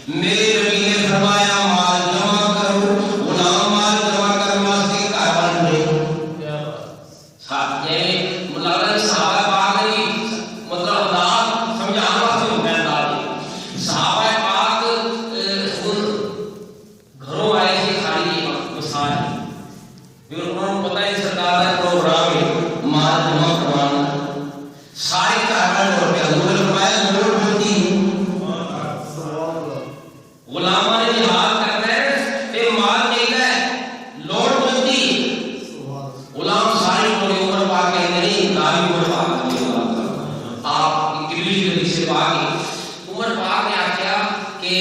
میرے نبی نے فرمایا مال جمع کرو، غلام مال جمع کرنے واسطے گھر بن گئے۔ یہ مطلب صحابہ پاک نے مطلب انداز سمجھانے واسطے ہوتا ہے انداز۔ صحابہ پاک گھروں آئے تھے خالی مثال پھر انہوں نے پتہ ہے سرکار کا پروگرام ہے مال جمع کروانا، سارے گھر بن ہو گیا۔ حضور نے فرمایا لوٹ ہوتی غلامہ نے جہاد کرنا ہے یہ مال چاہیے لوٹ ہوتی غلام ساری پوری عمر پا کے نہیں داری عمر پا کے آپ کبھی جلدی سے پا کے عمر پا کے آکیا کہ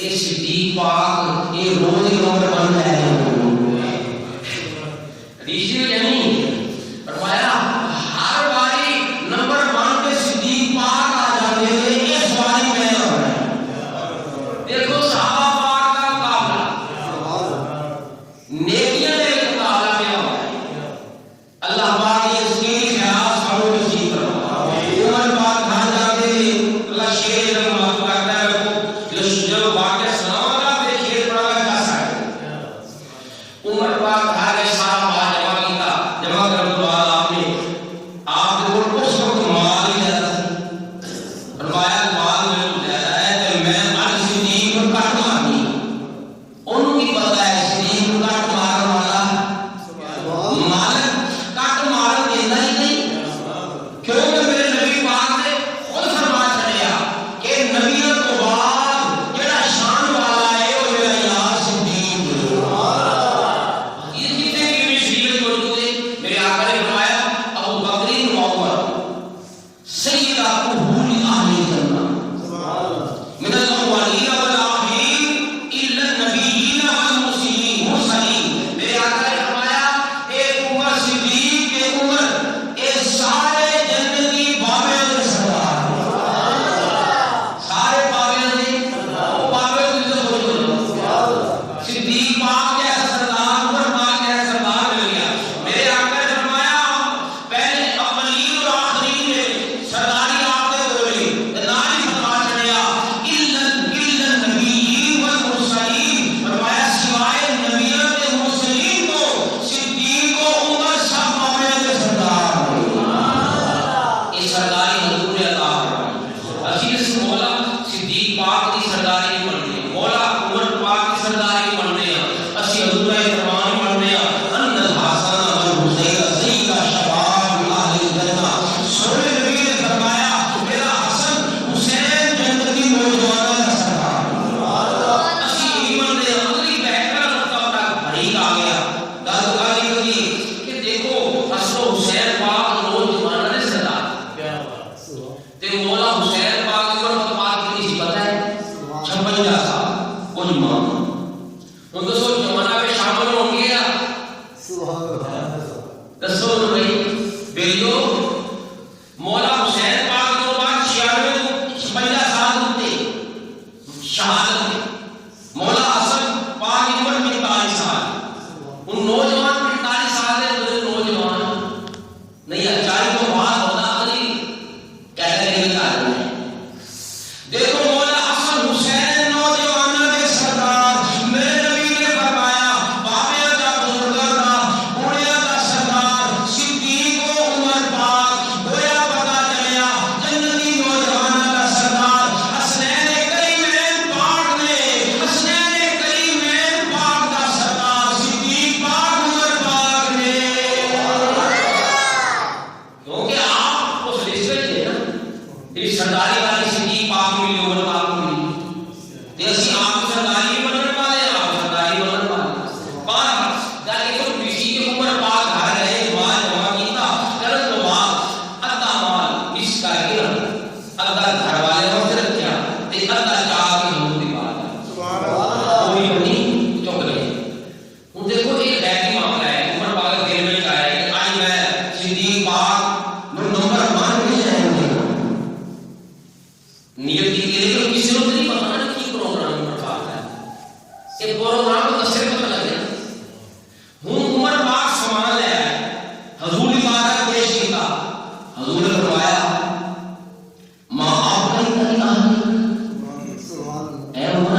یہ صدیق پاک یہ روز کی عمر بن ہے ریشی یعنی فرمایا ہر باری نمبر 1 پہ صدیق پاک آ جاتے ہیں، اس باری میں آ رہے ہیں۔ دیکھو صحابہ پاک کا مقابلہ نیکیاں نے مقابلہ میں ہوا ہے۔ اللہ پاک یہ سکینی خیال ساروں نصیب فرمائے۔ عمر پاک گھر جاتے ہیں اللہ شیر جب معاف کرتا ہے وہ جب واقعہ سناؤں گا پھر شیر پڑا گا کیا سائے عمر پاک گھر ہے سارا مال جمع کیتا جمع کرنے کے بعد آپ نے اس وقت مال ہی زیادہ تھی فرمایا مال میں زیادہ ہے کہ میں ہر صدیق کو کٹ مارنی انہوں کی پتہ ہے صدیق کو کٹ مارن والا مالک کٹ مارن دینا ہی نہیں کیونکہ میرے نبی پاک نے خود فرما چڑیا کہ نبیوں کو بعد جڑا شان والا ہے وہ میرا یار صدیق یہ کتنے کی بھی شریعت موجود ہے۔ میرے آقا نے فرمایا ابو بکر وعمر سیدہ قبول اہل جنہ من الاولین والآخرین الا النبیین والمرسلین۔ میرے آقا نے فرمایا ایک عمر صدیق کے عمر اے سارے جنتی بابے کے سردار سارے بابے کے بابے کے سردار صدیق پاک کے سردار عمر پاک کے سردار مل گیا۔ میرے آقا نے فرمایا پہلے اولین اور آخرین میں سرداری آپ نے بولی ناری فرما چڑیا الا النبیین والمرسلین فرمایا سوائے نبیوں کے مرسلین کو صدیق و عمر سب بابے کے سردار یہ سرداری حضور نے عطا فرمائی۔ اسی اس مولا صدیق پاک کی سرداری نہیں بنتے مولا عمر پاک کی سرداری نہیں بنتے ہیں اسی حضور نے فرمان پڑھنے ہیں ان الحسن والحسین سیدہ شباب اہل جنہ۔ سونے نبی نے فرمایا میرا حسن حسین جنت کی نوجوانوں کا سردار اسی ایمان نے اگلی بہتر نقطہ پر بھریق آ گیا گل گالی ہوئی کہ دیکھو حسن و حسین پاک نوجوانوں نے سردار تے مولا حسین پاک کی عمر پاک کتنی سی پتہ ہے 56 سال کچھ ماں ان کو سو جمانہ میں شامل ہوں گے دسو بھائی بیلیو مولا حسین پاک کو بعد 56 سال ہوتے شہادت میں مولا حسن پاک کی عمر 45 سال ان نوجوان 45 سال ہے نوجوان نہیں اچائی کو بعد ہونا اگلی کیٹیگری کا آدمی ہے۔ دیکھو مولا حسن حسین نوجوانوں کے سردار میرے نبی نے فرمایا بابے کا بزرگاں کا بوڑھے کا سردار صدیق و عمر پاک گویا پتا چلیا جنتی نوجوانوں کا سردار حسنین کریمین پاک نے حسنین کریمین پاک کا سردار صدیق پاک عمر پاک نے کیونکہ آپ اس رشتے تھے نا یہ سرداری والی صدیق پاک ملی عمر پاک ملی تے اسی آپ سرداری بننے والے آپ سرداری بننے والے بارہ جا کے کوئی کسی کی عمر پاک گھر رہے مال جمع کیتا کرن تو بعد ادھا مال اس کا گرا ادھا گھر والے وقت رکھیا تے ادھا جا کے حضور دی بات سبحان اللہ کوئی نہیں چک لے ہن دیکھو یہ بیٹی معاملہ ہے عمر پاک دل میں آیا ہے کہ آج میں صدیق پاک نمبر 1 میں جائیں گے نیت کی لیکن کسی کو نہیں پتا نا کی پروگرام عمر پاک ہے یہ پروگرام کو کسے پتہ لگے ہوں عمر پاک سامان لے آئے حضور کی بارگاہ پیش کیا حضور نے فرمایا ماں آپ کا ہی اے عمر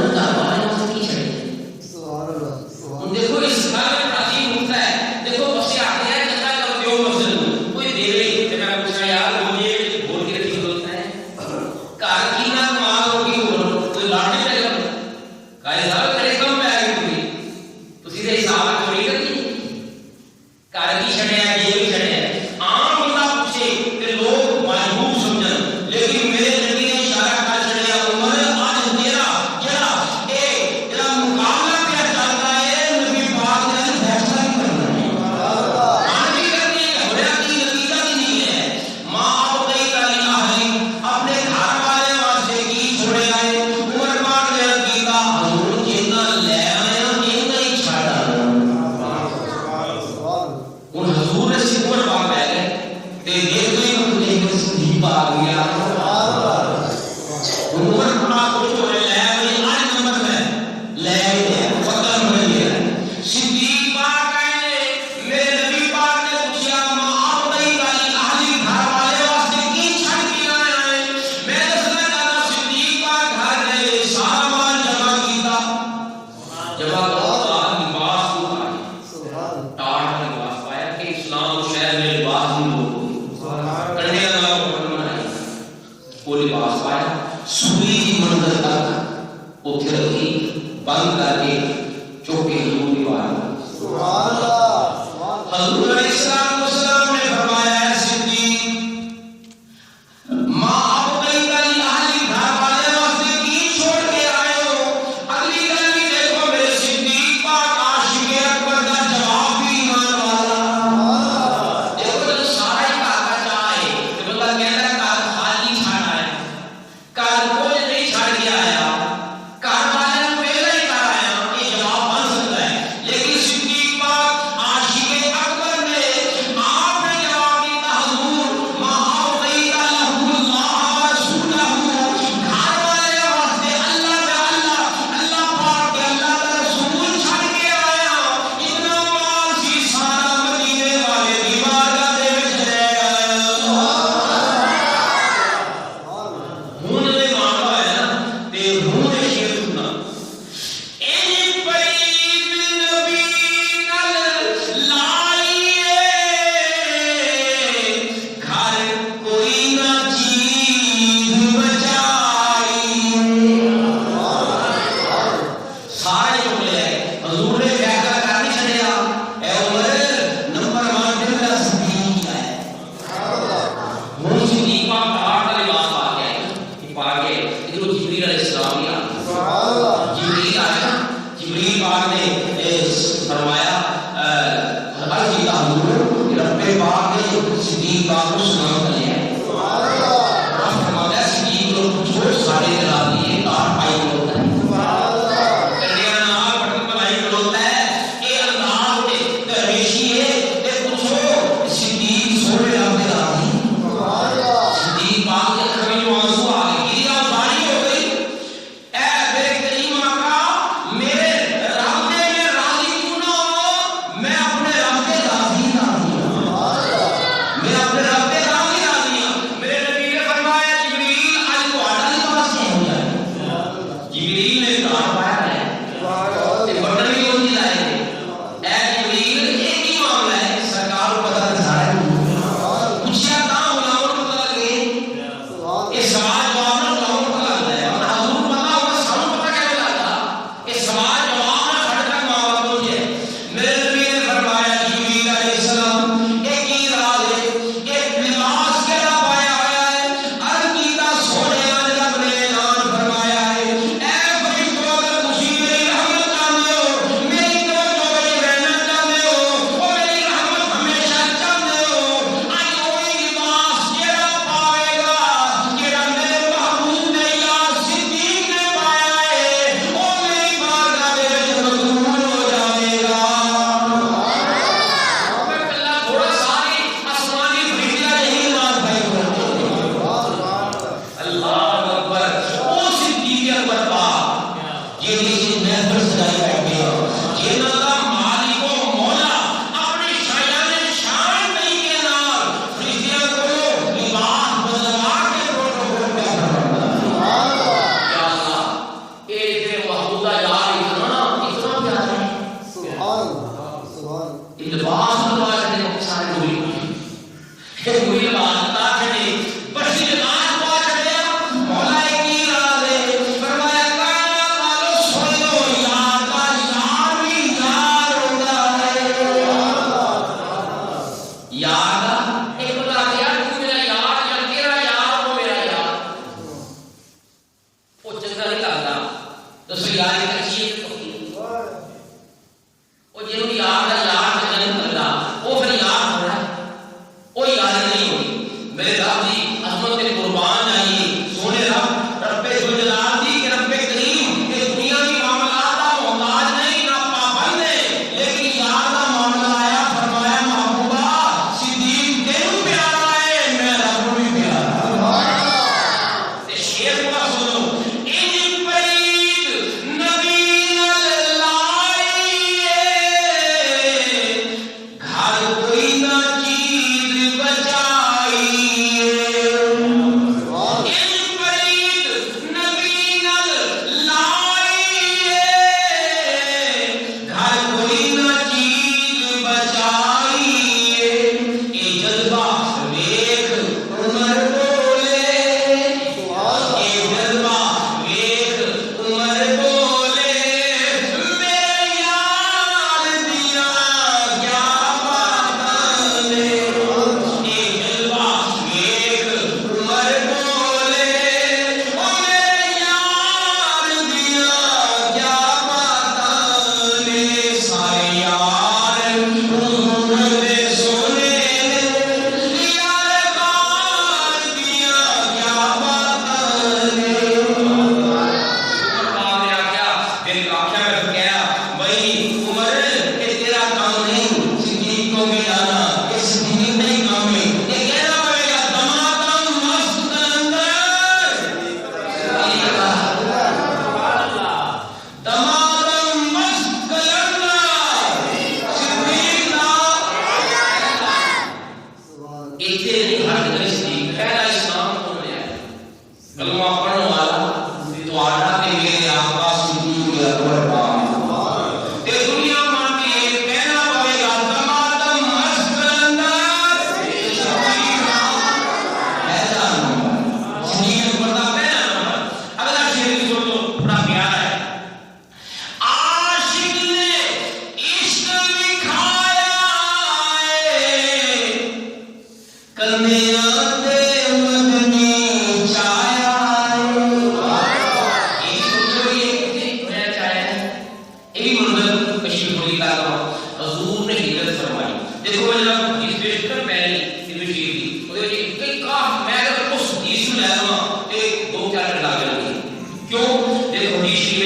میرے رب دی عظمت قربان آئی سونے رب رب ذوالجلال دی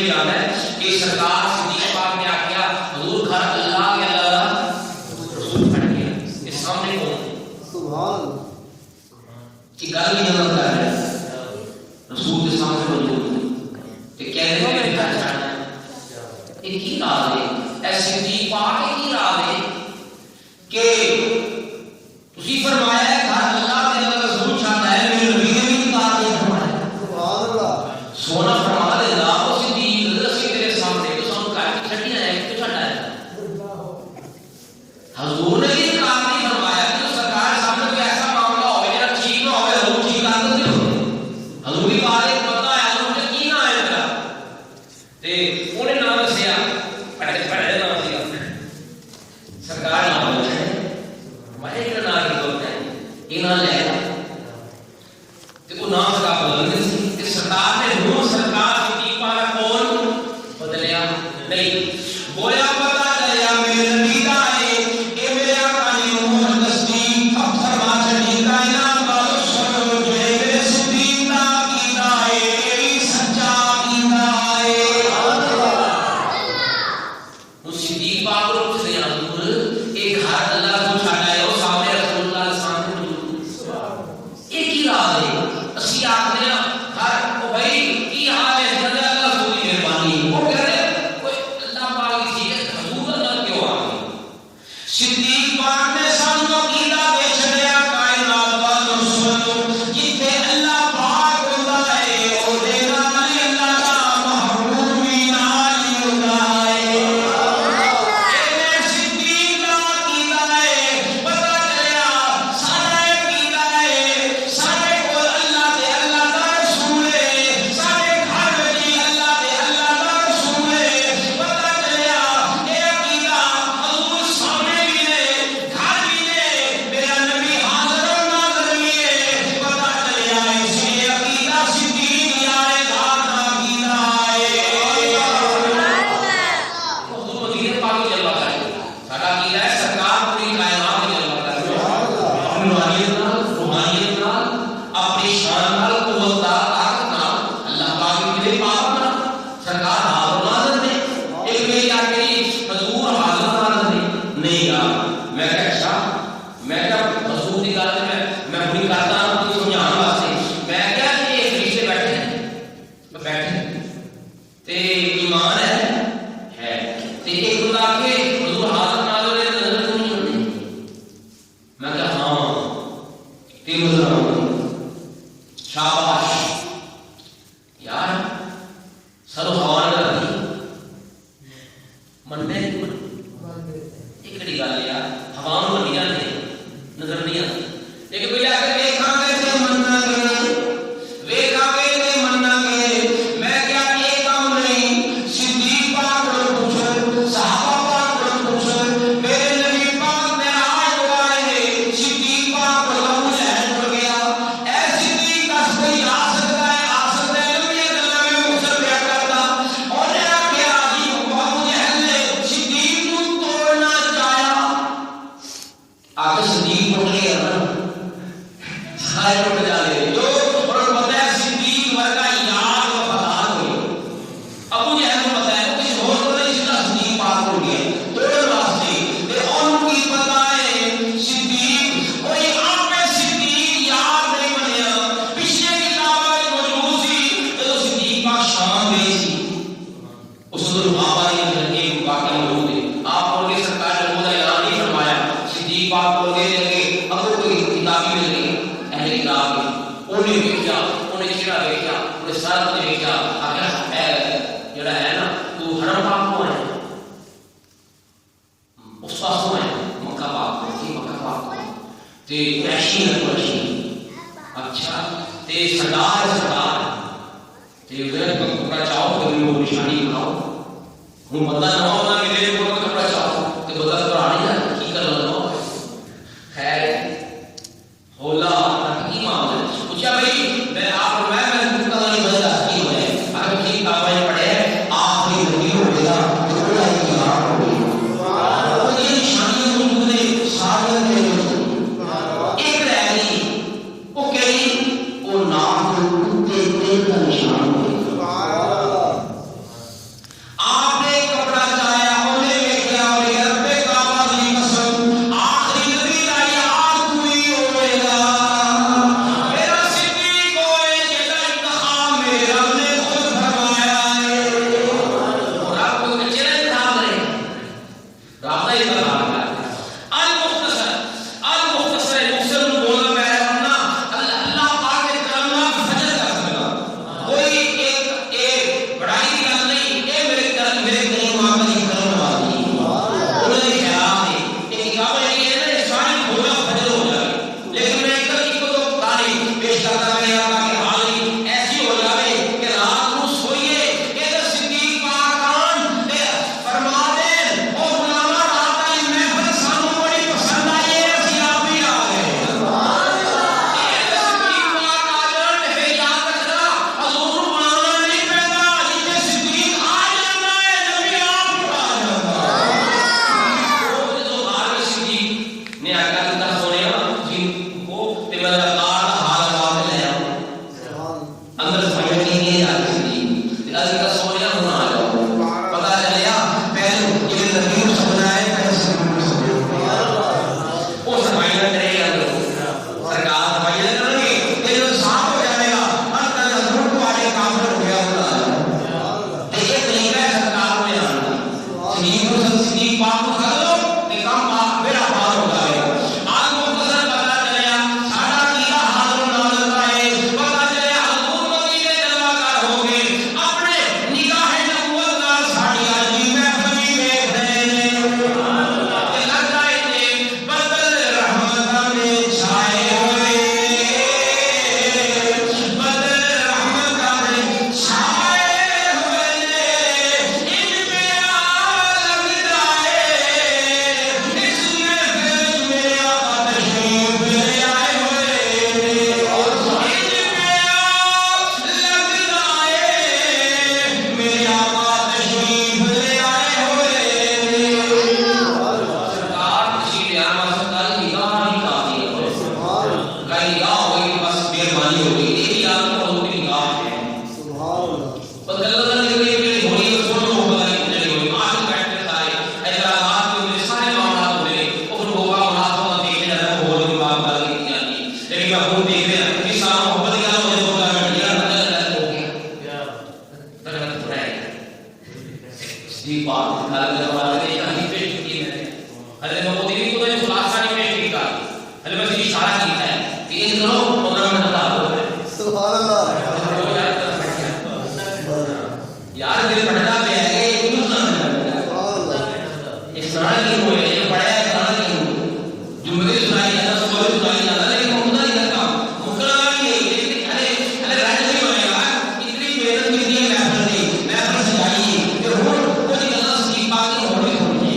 میں جانا ہے کہ سرکار صدیق پاک نے آخیا حضور گھر اللہ کے اللہ رسول کھڑ گیا اس سامنے کون سبحان کہ گل بھی نظر کر رہا ہے رسول کے سامنے موجود کہ کہنے میں گھر جانا ہے ایک ہی راز ہے اے صدیق پاک کی راز ہے کہ تسی فرمایا ہے گھر اللہ کے اللہ رسول چاہتا ہے میرے نبی نے بھی کہا ہے فرمایا سبحان اللہ سونا فرما دے اللہ کو صدیق رسی تیرے سامنے تو سن کر چھٹی نہ ہے تو چھٹا ہے حضور نے یہ کہا نہیں فرمایا کہ سرکار سامنے کوئی ایسا معاملہ ہو میرا ٹھیک نہ ہو حضور ٹھیک کر دے حضور کی بات ایک پتہ ہے حضور نے کی نہ ہے تیرا تے انہیں نام دسیا پڑھے نام دیا سرکار نام دسیا ہمارے ایک نام کی بات ہے یہ نام لے تے وہ نام کا بدلنے سے کہ سرکار نے روح سرکار کی پاک کون بدلیا نہیں گویا پتہ چلیا میرے نبی دا ہے اے میرے آقا نے محمد تصدیق اب فرما چڑھی کائنات والو سنو جو میرے صدیق دا عقیدہ ہے یہ سچا عقیدہ ہے اس صدیق پاک کو پوچھ دیا حضور ایک ہر اللہ کو چھاڑا ہے وہ سامنے رسول اللہ کے سامنے موجود ایک ہی راز ہے اسی آخر ہیں ہر وہ بھائی کی حال ہے جلد اللہ رسول کی مہربانی وہ کہہ رہے کوئی اللہ پاک کی چیز ہے حضور اللہ کیوں آگئی صدیق پاک نے سانو عقیدہ دے چھڑیا کائنات والو سنو جتھے اللہ پاک ہوتا ہے او دے نال اللہ دا محبوب بھی نال ہوتا ہے اے صدیق دا عقیدہ ہے پتہ چلیا سارا عقیدہ ہے سارے کول اللہ دے اللہ دا رسول ہے سارے گھر وچ اللہ دے اللہ دا رسول ہے پتہ چلیا اے عقیدہ حضور سامنے بھی نے گھر بھی نے میرا نبی حاضر و ناظر بھی ہے پتہ چلیا اسی عقیدہ صدیق یار ذات دا عقیدہ ہے حضور مدینے پاک کی جلوہ کرے ساڈا عقیدہ ہے سرکار پوری کائنات میں جلوہ کر رہے اپنی روحانیت نال اپنی شان نال قوت نال طاقت نال اللہ پاک کی میرے پاک نال سرکار حاضر و ناظر نے ایک میری آخری حضور حاضر و ناظر نہیں یار میں کہا اچھا میں جب حضور کی گل میں بڑی کرتا ہوں تو سمجھانے واسطے میں کہا کہ یہ فرشتے بیٹھے ہیں بیٹھے تے ایمان ہے تے ایک بندہ کے حضور حاضر ناظر نے نظر کیوں نہیں ہوتی میں کہا ہاں تے نظر شاباش یار سر خوان کرتی مننے ایک کڑی گل ہے یار ہواں منیاں نے نظر نہیں آتی لیکن کوئی آ کے دیکھا گے تے مننا گے ویکھا گے تے مننا گے میں کیا یہ کام نہیں صدیق پاک کو پوچھو صحابہ پاک کو پوچھو میرے نبی پاک نے آج گائے صدیق پاک کو ابو جہل ہو گیا اے صدیق دس کوئی آ سکتا ہے نبی اللہ میں مصر پیا کرتا اور نے آخیا جی ابو جہل نے صدیق کو توڑنا چاہیا آگے صدیق اٹھ گیا نا سارے اٹھ جانے جو اور پتہ ہے صدیق ورگا یاد وفادار ہوئی ابو جہل کو پتہ ہے وہ کسی اور کو نہیں سنا صدیق پاک ہو گیا توڑ واسطے تے ان کی پتہ ہے صدیق کوئی آپ میں صدیق یاد نہیں بنیا پچھلے کتاب میں موجود سی تو صدیق پاک شام گئی سی اس دن بابا نے ایک واقعہ موجود ہے آپ اور کے سرکار نے وہ اعلان نہیں فرمایا صدیق پاک کو دے لگے اب کوئی کتابی مل گئی اہل کتاب کی انہیں دیکھا انہیں چہرہ دیکھا انہیں سر دیکھا آخر ہے جڑا ہے نا تو حرم پاک کو ہے اس پاس کو ہے مکہ پاک کو کی مکہ پاک کو تے قریشی ہے قریشی اچھا تے سردار تے غیرت کا کپڑا چاہو تو وہ نشانی بناؤ ہوں بندہ نہ ہونا کہ میرے کو کپڑا چاہو تے بندہ تو آنی ہے کی کر لو خیر ہولا کی معاملہ پوچھا بھائی میں آپ میں کا نہیں بدلا کی ہو ہے اگر کی کاغذ پڑے آخری نبی ہو گیا تو اللہ کی یاد ہو گئی اور یہ نشانیاں موجود ہیں سارے ایک رہ گئی وہ کہی وہ نام کو کتے کا نشان ہو گیا اللہ کا سویا ہونا آ جاؤ پتا چلیا پہلو یہ نبی کو سمجھا ہے پہلے سمجھا وہ سمجھا کرے گا سرکار سمجھا کرے گی کہ جو صاف ہو جائے گا ہر طرح حضور کو آگے کافر ہو گیا ہوگا یہ طریقہ ہے سرکار میں آنا صدیق پاک کو کھا دو کہ کم پاک میرا پاک ہوگا آج مختصر پتا چلیا ساڑھا کیا حاضر نازل کا ہے پتا چلیا حضور مدینے جلوہ کار ہو گئے اپنے نگاہ نبوت کا ساڑھی آجی محفلی میں کھڑے کہ لگتا ہے بدل رحمت میں چھائے ہوئے بدل رحمت میں چھائے ہوئے ان پہ عالم دائے اس محفل میں آقا تشریف لے آئے ہوئے ان پہ عالم دائے میرے آقا تشریف لے آئے ہوئے سرکار تشریف لے آنا سرکار نگاہ ہی کافی ہے کہیں نگاہ ہوئی بس مہربانی ہو گئی یہ آپ کو حضور کی نگاہ ہے بس اللہ نے یہ میری ہوئی اور سن لو بلا نہیں ہوئی آج بیٹھتے سارے اعتراضات کے میرے سارے معاملات ہوئے اور ہوگا مناسبت دیکھنے لگا ہو نہیں بات بات کی جاتی لیکن میں خود دیکھ رہا ہوں کہ سارا محبت کا مجھے ہوگا میں دیا بدل ہو گیا بدل ہو رہا ہے صدیق پاک حالت ہمارے نے کہیں پیش کی ہے حضرت محمود علی کو تو یہ خلاصہ نہیں پیش کیا حضرت بس یہ اشارہ کیا ہے کہ ان کرو 15 منٹ کا ہو رہا ہے سبحان اللہ یار دل پڑھنا پہ ہے کہ کیوں سمجھنا اس طرح کی ہوئے یہ پڑھا ہے طرح کی جملے سنائی جاتا سورج سنائی جاتا لیکن محمود علی کا کام مقرر نہیں ہے لیکن ارے رائٹ نہیں بنے گا اتنی محنت کی دی محفل دی محفل سجائی کہ ہوں کوئی اللہ صدیق پاک کی ہونے ہوئی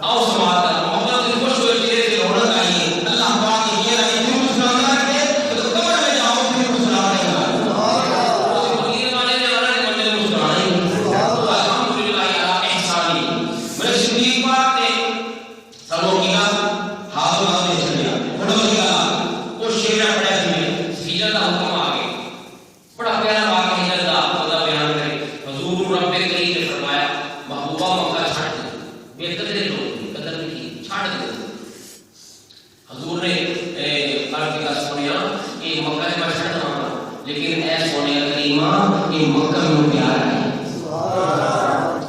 آؤ سماعت کر محمد علی خوش ہوئے چہرے سے رونق آئی اللہ پاک کی یہ رہی تھی مسلمان رکھے تو قبر میں جاؤ پھر مسلمان رہے گا صدیق پاک نے سبوں کیا ہاتھوں ہاتھ میں چلیا پڑھو کیا وہ شیرہ پڑھا سمیں ہجرت کا حکم آگے بڑا پیارا واقعہ ہجرت کا خدا بیان کرے حضور رب کریم نے فرمایا محبوبہ مکہ چھاڑ دے بے قدرے لوگ قدر نہیں کی چھاڑ دے حضور نے عرب کا سنیا کہ مکہ میں چھڑنا لیکن اے سونے کریمہ یہ مکہ میں پیارا ہے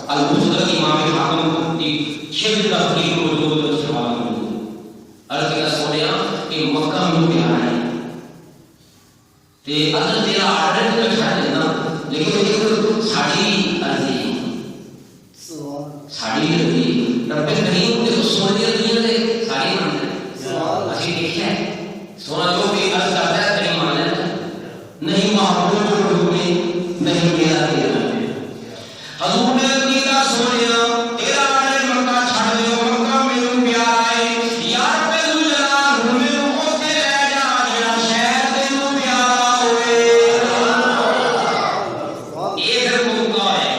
المصدق امام حاکم کی شد تفریح موجود اور سوال موجود عرض کا سونیا کہ مکہ میں پیارا ہے تے اگر تیرا آرڈر کا چھڑ دینا لیکن ایک ساڑھی عرضی ساڑھی عرضی رب کریم کے سونے دنیا دے ساڑھی مانتے ہیں اسی دیکھا ہے سونا جو بھی عرض کرتا ہے کریم مانا نہیں محبوب میں نہیں میرا تیرا حضور نے کیتا سونیا تیرا آرڈر مکہ چھڑ دیو مکہ میں پیارا ہے یار پہ جلال ہمیں اوتے رہ جا جڑا شہر تینوں پیارا ہوئے یہ پھر موقع ہے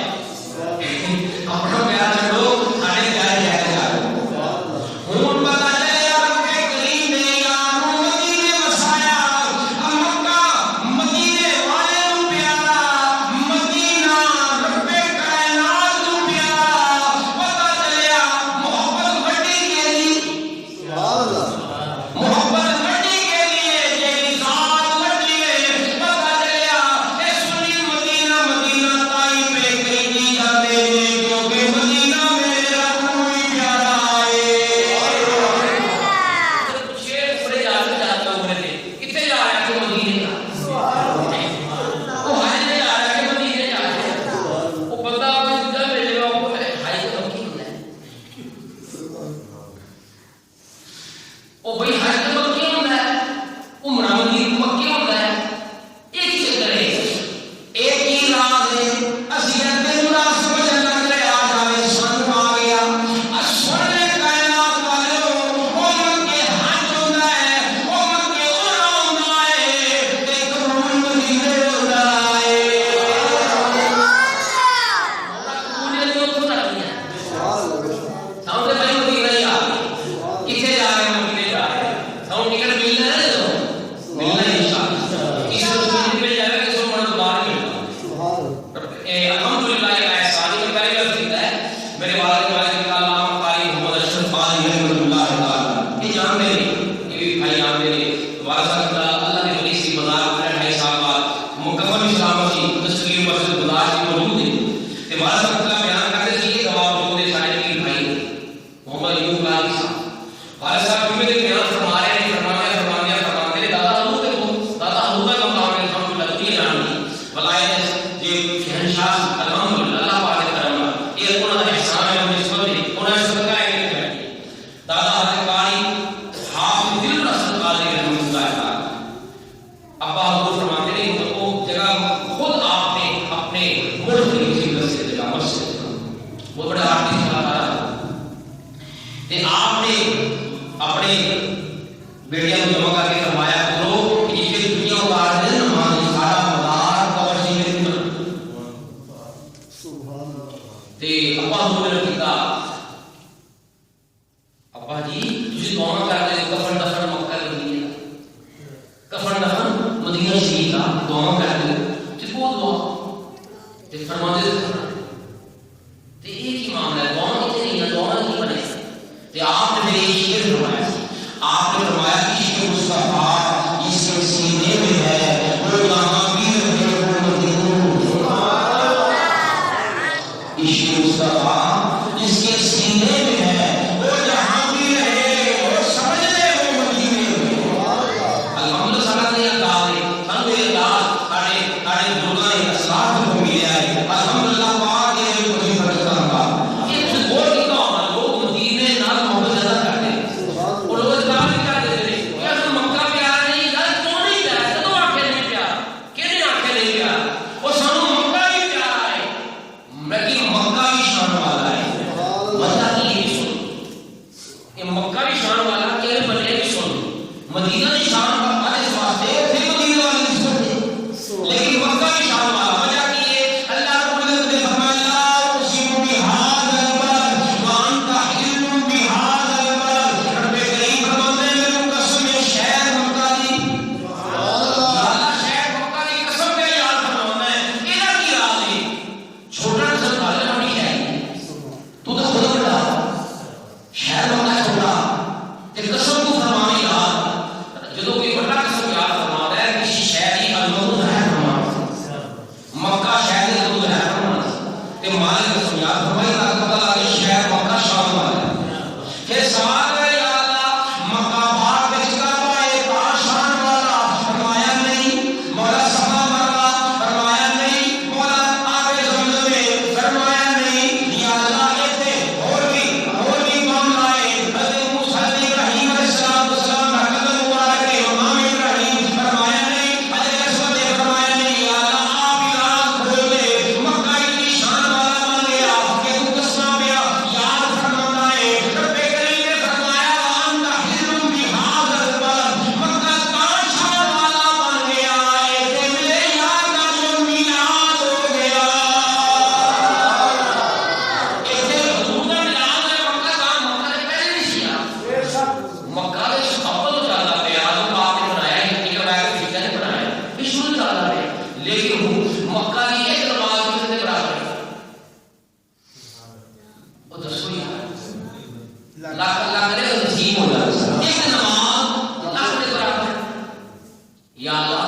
بعض مطلب بیان کرتے تھے کہ آپ جو شاعر کی بھائی محمد یوسف علی صاحب والد صاحب بھی میرے بیان فرما رہے ہیں فرمانے دادا ابو کے مقام میں ہم لگتی جانتی ولایت یہ شہنشاہ الحمدللہ اللہ پاک کرم یہ انہوں نے احسان ہے ہمیں سب نے انہوں نے صدقہ ہے کہ دادا حضرت قاری حافظ دل رسول قاضی رحمۃ اللہ تعالی ابا حضور فرماتے ہیں کہ وہ جگہ خود آپ نے اپنے ملک کی خدمت سے جگہ مسجد وہ بڑے آرٹی صلاح تے آپ نے اپنے بیٹیاں کو جمع کر کے فرمایا کرو کہ یہ دنیا کا آج نماز سارا مدار قبر سے میں تے ابا حضور نے کہا ابا جی تسی دعا کر دے کفن دفن مکہ میں کفن دفن مدینہ شریف کا دعا کر دے تے وہ دعا تے فرماتے تے ایک ہی معاملہ ہے دعا کتنی نہیں ہے دعا نہیں بنے تے آپ نے میرے شعر فرمایا آپ نے فرمایا کہ عشق مصطفیٰ اس کے سینے میں ہے وہ جہاں بھی رہے وہ مدینہ عشق مصطفیٰ اس کے سینے میں ہے وہ جہاں بھی رہے وہ سمجھ لے وہ مدینے الحمدللہ سارا یہ اللہ ہے ہم یہ اللہ سارے بزرگان اسلاف کو ملے آئے الحمدللہ پاک یہ مجھے فرض کرتا یہ کچھ بول نہیں کہا لوگ مدینے نال محبت زیادہ کرتے ہیں اور لوگ اتباع نہیں کرتے تھے کہ اگر مکہ پیار نہیں یار کیوں نہیں پیار کدوں آنکھیں نہیں پیار کہنے آنکھیں نہیں پیار اور سانو مکہ ہی پیار ہے لیکن مکہ بھی شان والا ہے وجہ کی یہ بھی سن یہ مکہ بھی شان والا کہ بنے بھی سن مدینہ کی شان کا اس واسطے پھر مدینہ والے بھی سن لیکن مکہ بھی شان والا وجہ کی یہ اللہ رب العزت نے فرمایا اسی بہاد البلد وانت حل بہاد البلد رب کریم فرماتے ہیں میرے قسم شہر مکہ دی اللہ شہر مکہ دی قسم پہ یاد فرمانا ہے یہ کی راز ہے چھوٹا قسم والے ہونی چاہیے تو خود بڑا شہر مکہ چھوٹا تے قسم کو فرمانے یاد جدوں کوئی بڑا قسم یاد فرماتا ہے کسی شہر کی علم ہے مکہ شہر کی علم ہے تے مالک قسم یاد فرمائی تاکہ پتہ لگے شہر مکہ شان والا ہے پھر سوال ہے یا اللہ مکہ باغ وچ کعبہ ہے کا شان والا فرمایا نہیں مولا صفا والا فرمایا نہیں مولا آب زمزم میں فرمایا نہیں یا اللہ ایتھے اور بھی معاملہ ہے حضرت موسی ابراہیم علیہ السلام حضرت مبارک امام ابراہیم فرمایا نہیں حضرت اسود نے فرمایا نہیں یا اللہ آپ ہی راز کھول دے مکہ اتنی شان والا بن گیا کہ تو قسمہ پہ یاد فرماتا ہے رب کریم نے فرمایا وانت حل بہذا البلد مکہ کا شان والا بن گیا ہے کہ میرے یار کا جو میلاد ہو گیا ایسے حضور کا میلاد ہے مکہ کا مکہ نے پہلے نہیں کیا مکہ نے اول زیادہ پیار آپ نے بنایا ہے کہ روایت فکر نے بنایا ہے شروع زیادہ ہے لیکن مکہ کی ایک نماز کتنے برابر ہے وہ دسو یار لاکھ لاکھ نے عظیم ہو جاتا ہے ایک نماز لاکھ کے برابر ہے یا اللہ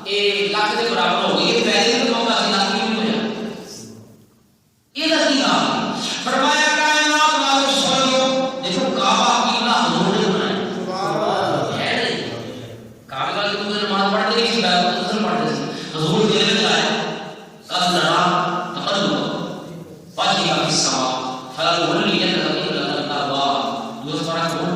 ایک لاکھ کے برابر ہو گئی پہلے تو موقع لاکھ نہیں ہو جائے یہ نہیں فرمایا کائنات والوں سنو دیکھو کعبہ قبلہ حضور نے بنایا ہے نہیں کعبہ والے تو نماز پڑھتے نہیں تھے پڑھتے تھے حضور دل میں آیا قد نرا تقلب وجهك في السماء فلنولينك قبلة ترضاها دوست فرا کون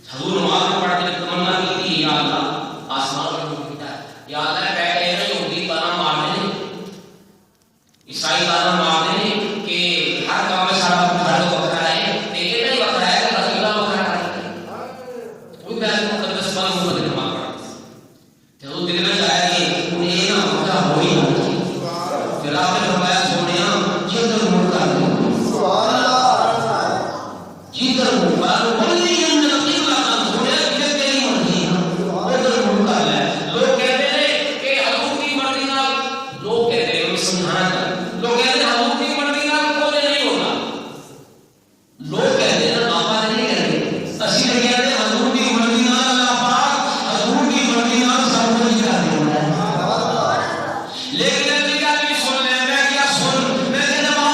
حضور نماز پڑھتے ہیں تمنا کی تھی یا اللہ آسمان میں ملتا ہے یا اللہ بیٹھے ہیں یہودی تانا مارتے ہیں عیسائی تانا مارتے ہیں کہ ہر کام میں سارا گھر کو بکرا ہے یہ نہیں بکرا ہے کہ رسولہ بکرا ہے کوئی بیت مقدس بن ہو بدل نماز پڑھتے ہیں حضور دل میں آیا کہ انہیں نہ مکہ ہو ہی نہ پھر آپ نے فرمایا سونیا جدر مڑ کر دو سبحان اللہ جدر مڑ کر بولنی ان قبلہ سونیا کہ تیری مرضی ہے ادھر مڑ کر لے لوگ کہتے ہیں کہ حضور کی مرضی نال لوگ کہتے ہیں سمجھانا کر لوگ کہتے ہیں حضور کی مرضی نال کوئی نہیں ہوتا لوگ کہتے ہیں آپا نہیں کہتے اسی نے کہتے ہیں حضور کی مرضی نال اللہ پاک حضور کی مرضی نال سب کچھ کر دیتا ہے لیکن اللہ بھی سن لے میں کیا سن میں کہ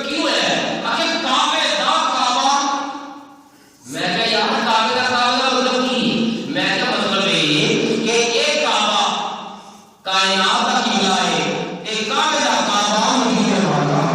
کیوں ہے آخر کعبے دا کعبہ میں کہا یار کعبے دا کعبہ مطلب کی میں کہا مطلب ہے کہ ایک کعبہ کائنات کا قبلہ ہے ایک کعبے دا کعبہ مدینے والا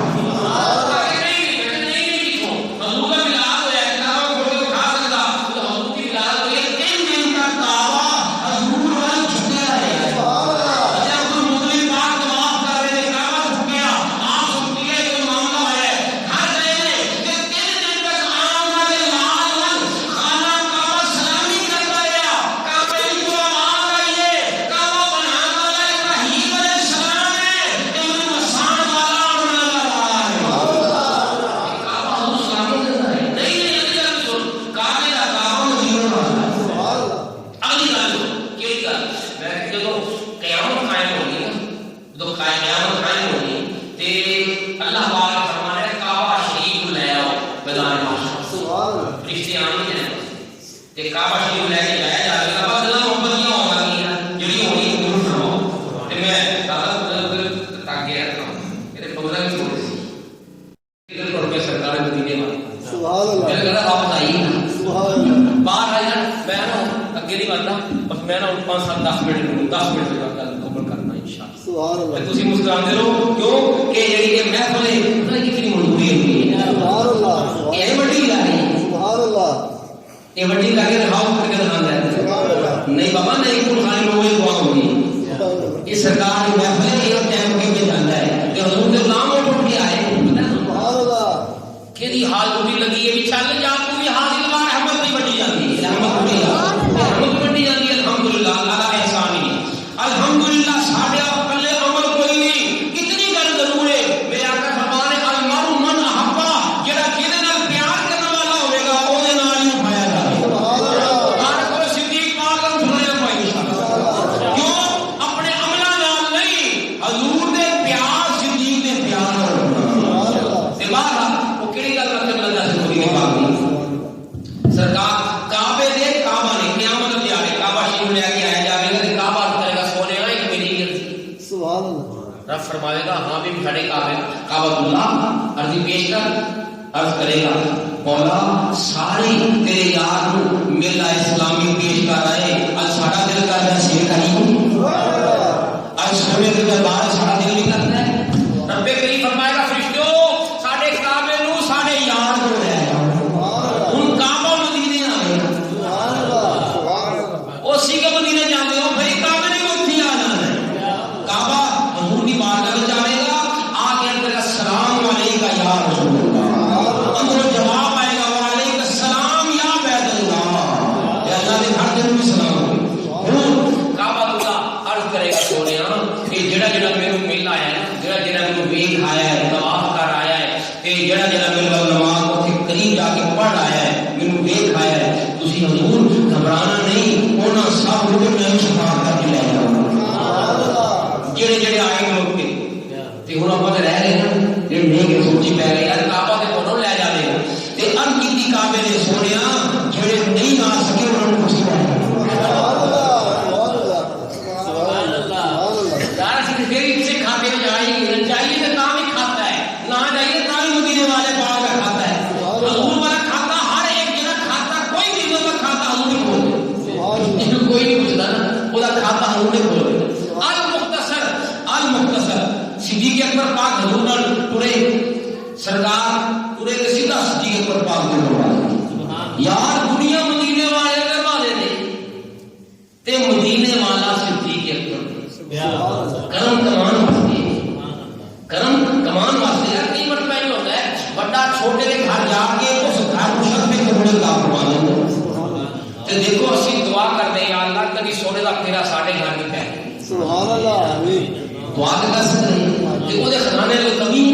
نہیں بابا نہیں خالی موبائل دعا ہوگی یہ سرکار کی محفل ہے یہ ٹائم کے پہ جاتا ہے کہ حضور کے نام اٹھ کے آئے کہ حال اٹھی لگی ہے چل جا تو بھی حاصل بار رحمت نہیں بڑی جاتی ہے رحمت بڑی جاتی ہے الحمدللہ اللہ کا احسان ہے الحمدللہ ساڈے پلے عمل کوئی نہیں کتنی گل ضرور ہے میرے آقا فرمانے المرء من احبا جڑا کدے نال پیار کرنے والا ہوے گا او دے نال ہی اٹھایا جائے سبحان اللہ ہر کوئی صدیق پاک نوں سنیا پائی انشاءاللہ کیوں اپنے عملاں نال نہیں حضور دے پیار صدیق دے پیار نال تے باہر او کیڑی گل کرتے بندہ صدیق پاک سرکار کعبے دے کعبہ نے قیامت تے آئے کعبہ شریف لے کے آیا جائے گا تے کعبہ کرے گا سونے ایک میری عرض سبحان اللہ رب فرمائے گا ہاں بھی کھڑے کعبہ اللہ عرضی پیش کر عرض کرے گا مولا ساری تیرے یار کو ملا اسلامی پیش کر رہے ال ساڈا دل کر رہا شیر کہیں ال سامنے کے دربار ساڈا دل نہیں کرتا ہے رب کریم فرمائے گا فرشتوں ساڈے کعبے نو ساڈے یار کو لے ہن کعبہ مدینے آ گیا سبحان اللہ سبحان اللہ او سی کے مدینے جاندے ہو بھائی کعبے نے اوتھے آ جانا ہے کعبہ حضور دی بارگاہ میں جاوے گا آ کے کہے السلام علیکم یا رسول اللہ اندر جواب آئے گا وعلیکم السلام یا بیت اللہ اے اللہ دے گھر دے نوں سلام ہو کعبہ اللہ عرض کرے گا سونیا کہ جڑا جڑا مینوں مل آیا ہے جڑا جڑا مینوں ویکھ آیا ہے طواف کر آیا ہے کہ جڑا جڑا میرے نماز اوتھے قریب جا کے پڑھ آیا ہے مینوں ویکھ آیا ہے تسی حضور گھبرانا نہیں انہاں سب لوگ میں شفاعت کر کے لے جاؤں سبحان اللہ جڑے جڑے آئے لوگ کے تے ہن اپاں تے رہ گئے نا جڑے نہیں کہ سوچی پے گئے یار کعبہ تے کونوں لے جاوے تے ان کیتی کعبے نے سونیا جڑے نہیں آ سکے انہاں نوں خوشی ہے سبحان اللہ سبحان اللہ یار اسی پھر کسے کھاتے میں جائیں چاہیے تے تاں بھی کھاتا ہے نہ جائیے تاں بھی مدینے والے پاک کا کھاتا ہے حضور والا کھاتا ہر ایک جڑا کھاتا کوئی نہیں ہوتا کھاتا حضور نے کھول دیا کوئی نہیں پوچھتا نا وہ کھاتا حضور نے کھول دیا المختصر صدیق اکبر پاک حضور نال ٹرے سرکار ٹرے تے سیدھا صدیق اکبر پاک دے نال یار دنیا مدینے والے دے والے نے تے مدینے والا صدیق اکبر کرم کمان واسطے کرم کمان واسطے یار کئی بار پہلے ہوتا ہے بڑا چھوٹے کے گھر جا کے اس گھر کو شرف پہ کروڑے کا فرما لینا تے دیکھو اسی دعا کرتے ہیں یا اللہ کبھی سونے دا پھیرا ساڈے گھر نہیں پے سبحان اللہ آمین دعا کر سکتے ہیں تے او دے خزانے میں کمی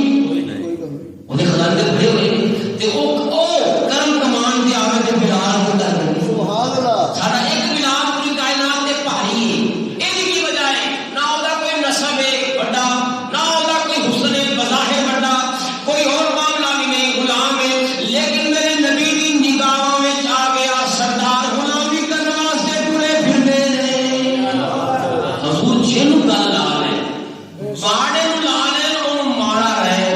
او دے خزانے بھرے ہوئے تے او کرم کمان دے آوے تے بلال کو کر دے سبحان اللہ ساڈا ایک بلال پوری کائنات تے بھاری ہے ایدی کی وجہ ہے نہ او دا کوئی نسب ہے بڑا نہ او دا کوئی حسن ہے بظاہر بڑا کوئی اور معاملہ بھی نہیں غلام ہے لیکن میرے نبی دی نگاہوں وچ آ گیا سردار غلامی کرنے واسطے پورے پھردے نے حضور جن گل لا لے باڑے نوں لا لے او ماڑا رہے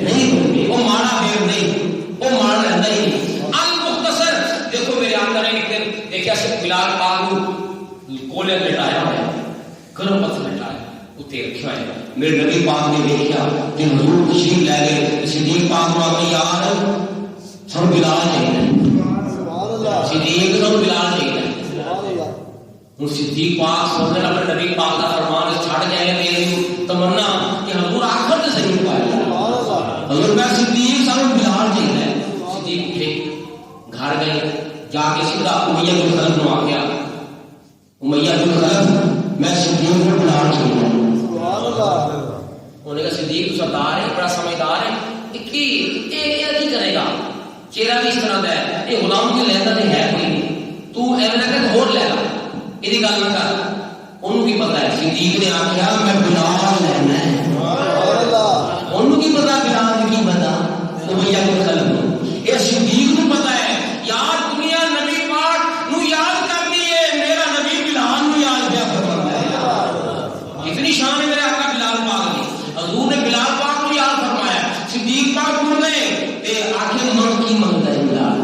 نہیں پہلے لٹایا ہوا گرم پتھر لٹایا اتنے رکھا ہے. میرے نبی پاک نے دیکھا کہ حضور تشریف لے گئے. صدیق پاک کو آگے یار سن بلال چاہیے, صدیق سن بلال چاہیے. ہوں صدیق پاک سوچنے اپنے نبی پاک کا فرمان چھڑ گئے میری تمنا کہ حضور آخر سے صحیح پایا حضور میں صدیق سن بلال چاہیے. صدیق اٹھے گھر گئے جا کے سیدھا امیہ بن خلف نو آ گیا. امیہ بن خلف میں صدیق کو بلال چاہیے. انہوں نے کہا صدیق سردار ہے بڑا سمجھدار ہے کی کرے گا چہرہ بھی اس طرح کا ہے یہ غلام کی لینا نہیں ہے کوئی نہیں تو ایویں نہ کہ ہور لے گا یہ گل نہ کر. انہوں بھی پتا ہے صدیق نے آخیا میں بلال لینا ہے. انہوں کی پتا بلال کی پتا امیہ بن خلف یہ صدیق کو پتا ہے یار دنیا نبی پاک نو یاد کرتی ہے میرا نبی بلال نو یاد کیا فرماتا ہے. اتنی شان ہے میرے آقا بلال پاک کی. حضور نے بلال پاک کو یاد فرمایا. صدیق پاک کو گئے آخر من کی منگتا ہے بلال.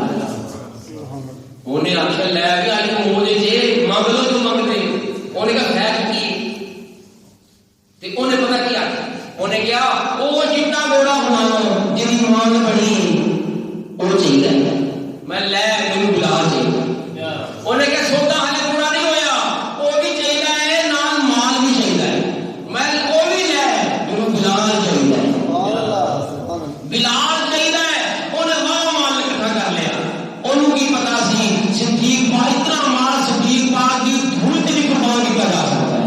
انہیں آخر لے بھی آئی موجے جے منگ لو جو منگتے. انہیں کہا ہے کی انہیں پتا کیا انہیں کیا وہ جتنا گوڑا ہونا جی مان بڑی وہ چاہیے میں لے میرے بلال چاہیے. انہیں کیا سودا ہالے پورا نہیں ہویا وہ بھی چاہیے نال مال بھی چاہیے میں وہ بھی لے میرے بلال چاہیے. بلال چاہیے انہیں وہ مال اکٹھا کر لیا. انہوں کی پتا سی صدیق پاک اتنا مال صدیق پاک کی دھول سے بھی قربان کیا جا سکتا ہے.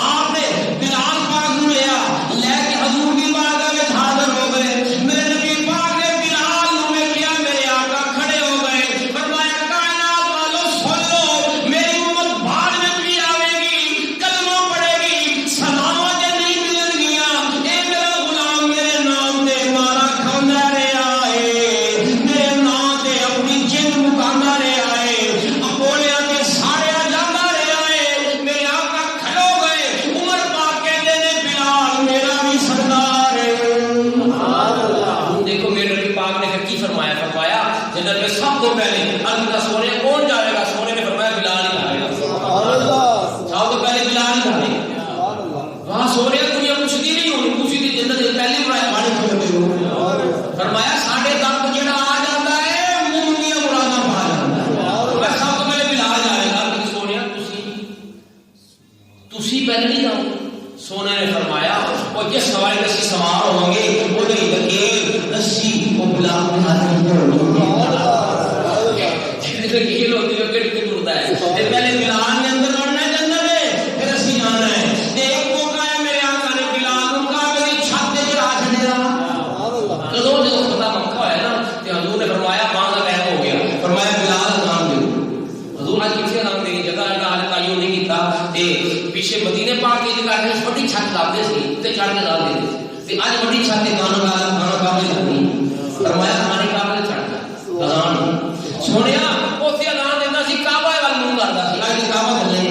آپ نے بلال پاک کو لیا لے کے حضور کی بارگاہ میں حاضر ہو گئے. میرے نبی پاک نے بلال نے کیا میرے آقا کھڑے ہو گئے فرمایا کائنات والوں سن لو میری امت بعد میں بھی آئے گی کلمہ پڑھے گی سلامت نہیں ملن گیا. اے میرا غلام میرے نام دے مارا کھانا رہا ہے میرے نام دے اپنی جن مکانا رہا ہے بولیا کے سارے جانا رہا ہے. میرے آقا کھڑے ہو گئے. عمر پاک کہتے ہیں بلال میرا بھی سردار ہے. دیکھو میرے نبی پاک نے پھر کی فرمایا فرمایا جنت میں سب کو پہلے البتہ سونے کون جائے گا. سونے نے فرمایا بلال ہی جائے گا. سب کو پہلے بلال ہی جائے گا. وہاں سونے دنیا پوچھتی نہیں ہونی پوچھی تھی جنت پہلے فرمایا ساڑھے تک جڑا آ جاتا ہے منہ مرادا پا جاتا ہے. سب کو پہلے بلال جائے گا لیکن سونے تسی پہلے نہیں جاؤ. سونے نے فرمایا وہ جس سواری رسی سوار ہوں گے وہ نہیں لگے رسی وہ بلال کے ہاتھ میں پہلے بلال نے اندر بڑھنا ہے جنت میں پھر اسی جانا ہے. ایک موقع ہے میرے آقا نے بلال ان کا میری چھت سے چڑھا چھڑیا کدو جو خدا مکہ ہے نا کہ حضور نے فرمایا ماں کا ٹائم ہو گیا فرمایا بلال نام دے. حضور آج کسی نام دے جگہ حال تائیوں نہیں کیتا پیچھے مدینے پاک کی جگہ ہے چھوٹی چھت لاتے سی تے چڑھ کے لا دیتے تے اج بڑی چھت تے گانا قابل نہیں فرمایا ہماری قابل چڑھ گیا اذان سونیا اوتھے اذان دینا سی کعبہ وال منہ کردا سی اج کعبہ چلے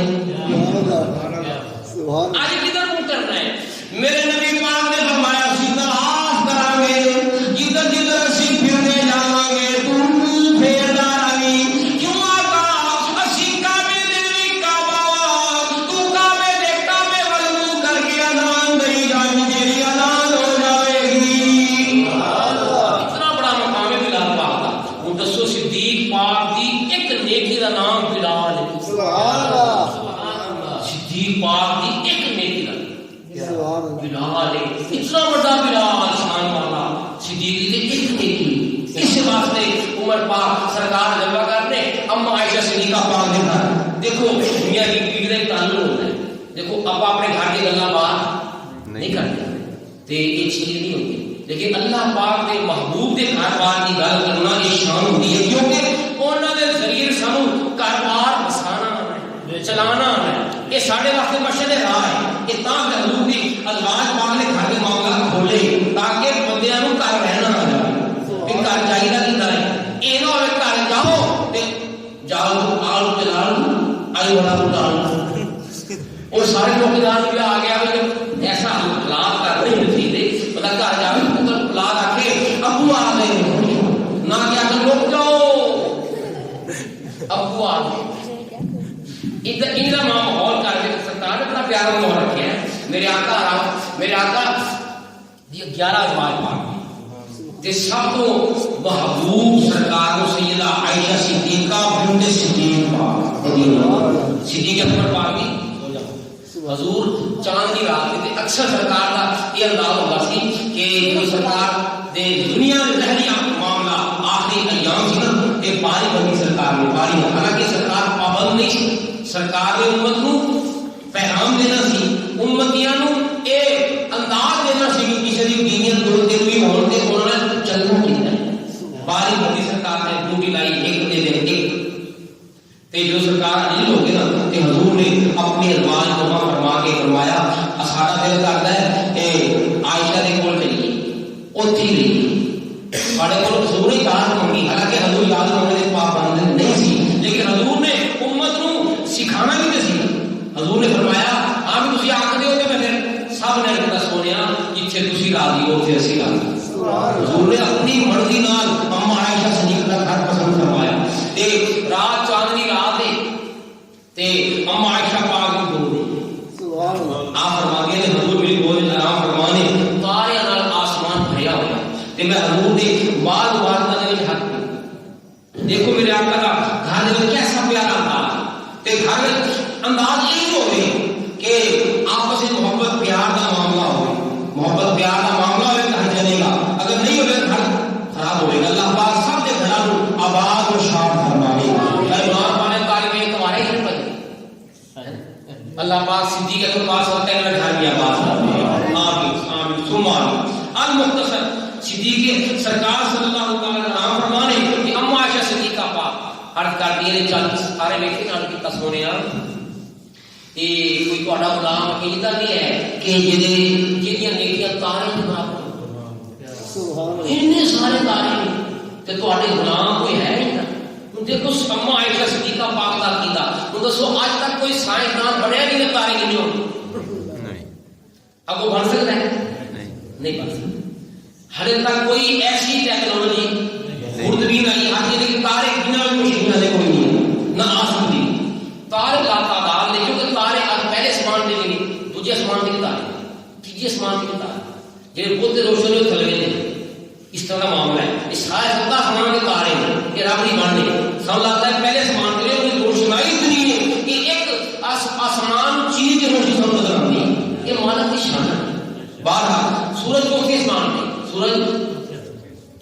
سبحان اج کدھر منہ کرنا ہے. میرے نبی پاک نے فرمایا سی طواف کران گے جدھر جدھر اسی پھرنے جاواں گے تو پھیردا رہی کیوں آقا اسی کعبے دے وی کعبہ تو کعبے دے کعبے وال منہ کر کے اذان دئی جانی تیری اذان ہو جائے گی. اتنا بڑا مقام ہے بلال پاک کا. وہ دسو صدیق پاک دی ایک نیکی دا نام بلال ہے. سبحان اللہ. صدیق پاک دی ایک نیکی دا بلال ہے. اتنا بڑا بلال شان والا صدیق دی ایک نیکی. اس واسطے عمر پاک سرکار جلوہ کرنے اما عائشہ صدیقہ پاک نے کہا دیکھو میاں کی بیوی کا تعلق ہوتا ہے. دیکھو اب اپنے گھر کی گلاں بات نہیں کرتے تے یہ چیز نہیں ہوتی لیکن اللہ پاک کے محبوب کے کاروبار کی گل کرنا یہ شان ہوتی ہے کیونکہ انہوں نے ذریعے سانو کاروبار بسانا چلانا ہے. یہ سارے واسطے مشہد راہ ہے. یہ تاں کہ حضور کی ازواج پاک نے گھر کے معاملات کھولے تاکہ بندیاں نو گھر رہنا آ جائے کہ گھر چاہیے کی طرح یہ نہ ہوئے گھر جاؤ تے جاؤ آلو چلاؤ آئی بڑا بڑا اور سارے چوکیدار بھی آ گیا ایسا حالات کر رہے ہیں چیزیں پتا گھر جا کے لا رکھے ابو آ گئے نہ کیا کہ رک جاؤ ابو آ گئے ادھر ماحول کا 11 ازواج پاک تے سب تو محبوب سرکار کو سیدہ عائشہ صدیقہ بنت صدیق پاک صدیق اکبر پاک دی حضور چاند کی رات تے اکثر سرکار کا یہ انداز ہوتا سی کہ جو سرکار دے دنیا میں ظاہری معاملہ آخری ایام سی نا تے باری بنی سرکار نے باری حالانکہ سرکار پابند نہیں سی سرکار نے امت کو پیغام دینا سی امتیاں نو اے انداز دینا سی کہ کسی دی دینیت توڑتے ہوئے ہون تے انہوں نے چلنا کیتا ہے باری بنی سرکار نے ڈیوٹی لائی ایک دے دن ایک تے جو سرکار علیل ہو گئے نا تے حضور نے اپنی ازواج کو وہاں فرما کے فرمایا اساڑا دل کرتا ہے اے عائشہ دے کول چلیے اوتھی رہی بڑے کو حضور نے یاد منگی حالانکہ حضور یاد منگنے دے پابند نہیں سی لیکن حضور نے امت نو سکھانا بھی سی حضور نے فرمایا آپ تسی آکھدے ہو تے میں سب نے کہا سونیا جتھے تسی راضی ہو تے اسی راضی حضور نے اپنی مرضی نال اما عائشہ صدیقہ کا گھر پسند فرمایا تے رات چاندنی رات ہے تے اما عائشہ پاک کی بول رہی سبحان اللہ آپ فرما گئے حضور میری بول آرام فرمانے تارے نال آسمان بھریا ہوا تے میں حضور نے بعد کا دے حق دیکھو میرے آقا کا گھر میں کیسا پیارا انداز تے گھر انداز یہ ہوئے کہ آپس میں محبت پیار کا معاملہ ہو محبت پیار کا معاملہ ہوئے گھر چلے گا اگر نہیں ہوئے گھر خراب ہوئے گا اللہ پاک سب کے گھروں آباد و شاد فرمائے ایمان والے طالب تمہارے گھر پر اللہ پاک صدیق کے پاس ہوتے ہیں گھر بھی آباد فرمائے آمین آمین ثم آمین المختصر صدیق سرکار صلی اللہ علیہ وسلم فرمانے کہ اما عائشہ صدیقہ پاک عرض کر دیے 40 سارے بیٹھے نال کی سونے یہ کوئی تہاڈا غلام عقیدہ نہیں ہے کہ جہاں نیکیاں تارے جناب سبحان اللہ اتنے سارے تارے تے تہاڈے غلام کوئی ہے نہیں نا دیکھو اما عائشہ صدیقہ پاک دا عقیدہ دسو اج تک کوئی سائنسدان بنیا نہیں تارے کنے ہو نہیں اب وہ بن سکتا ہے نہیں بن سکتا ہر تک کوئی ایسی ٹیکنالوجی خوردبین آئی آتی لیکن تارے بنا مشین والے کوئی نہیں نہ آ سکتی تارے کا تعداد نہیں کیونکہ تارے آج پہلے اسمان کے لیے دوسرے اسمان کے لیے تارے تیسرے اسمان کے لیے تارے جنہیں بہت روشنی ہوئے تھلوے تھے اس طرح معاملہ ہے اس سارے ستا اسمان کے تارے ہیں یہ رب نہیں بننے سب لگتا ہے پہلے اسمان کے لیے انہیں روشنائی اتنی ہے کہ ایک آسمان چیز کی روشنی سب نظر آتی ہے یہ مالک کی شان ہے بارہ سورج کو اسی اسمان میں سورج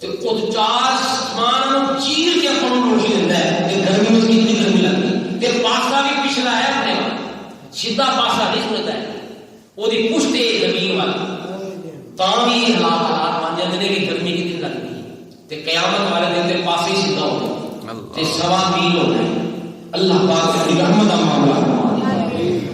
تو چار آسمان چیر کے اپن روشنی دیتا ہے کہ گرمی میں اس کی اتنی گرمی لگتی ہے کہ پاسا بھی پچھلا ہے اپنے وہاں سیدھا پاسا نہیں سنتا ہے وہ دی پشت ہے زمین والی تاں بھی حالات مان جاندے نے کہ گرمی کتنی لگتی ہے تے قیامت والے دن تے پاسے ہی سیدھا ہوتا ہے تے 1.25 میل ہوتا ہے اللہ پاک کی رحمت کا معاملہ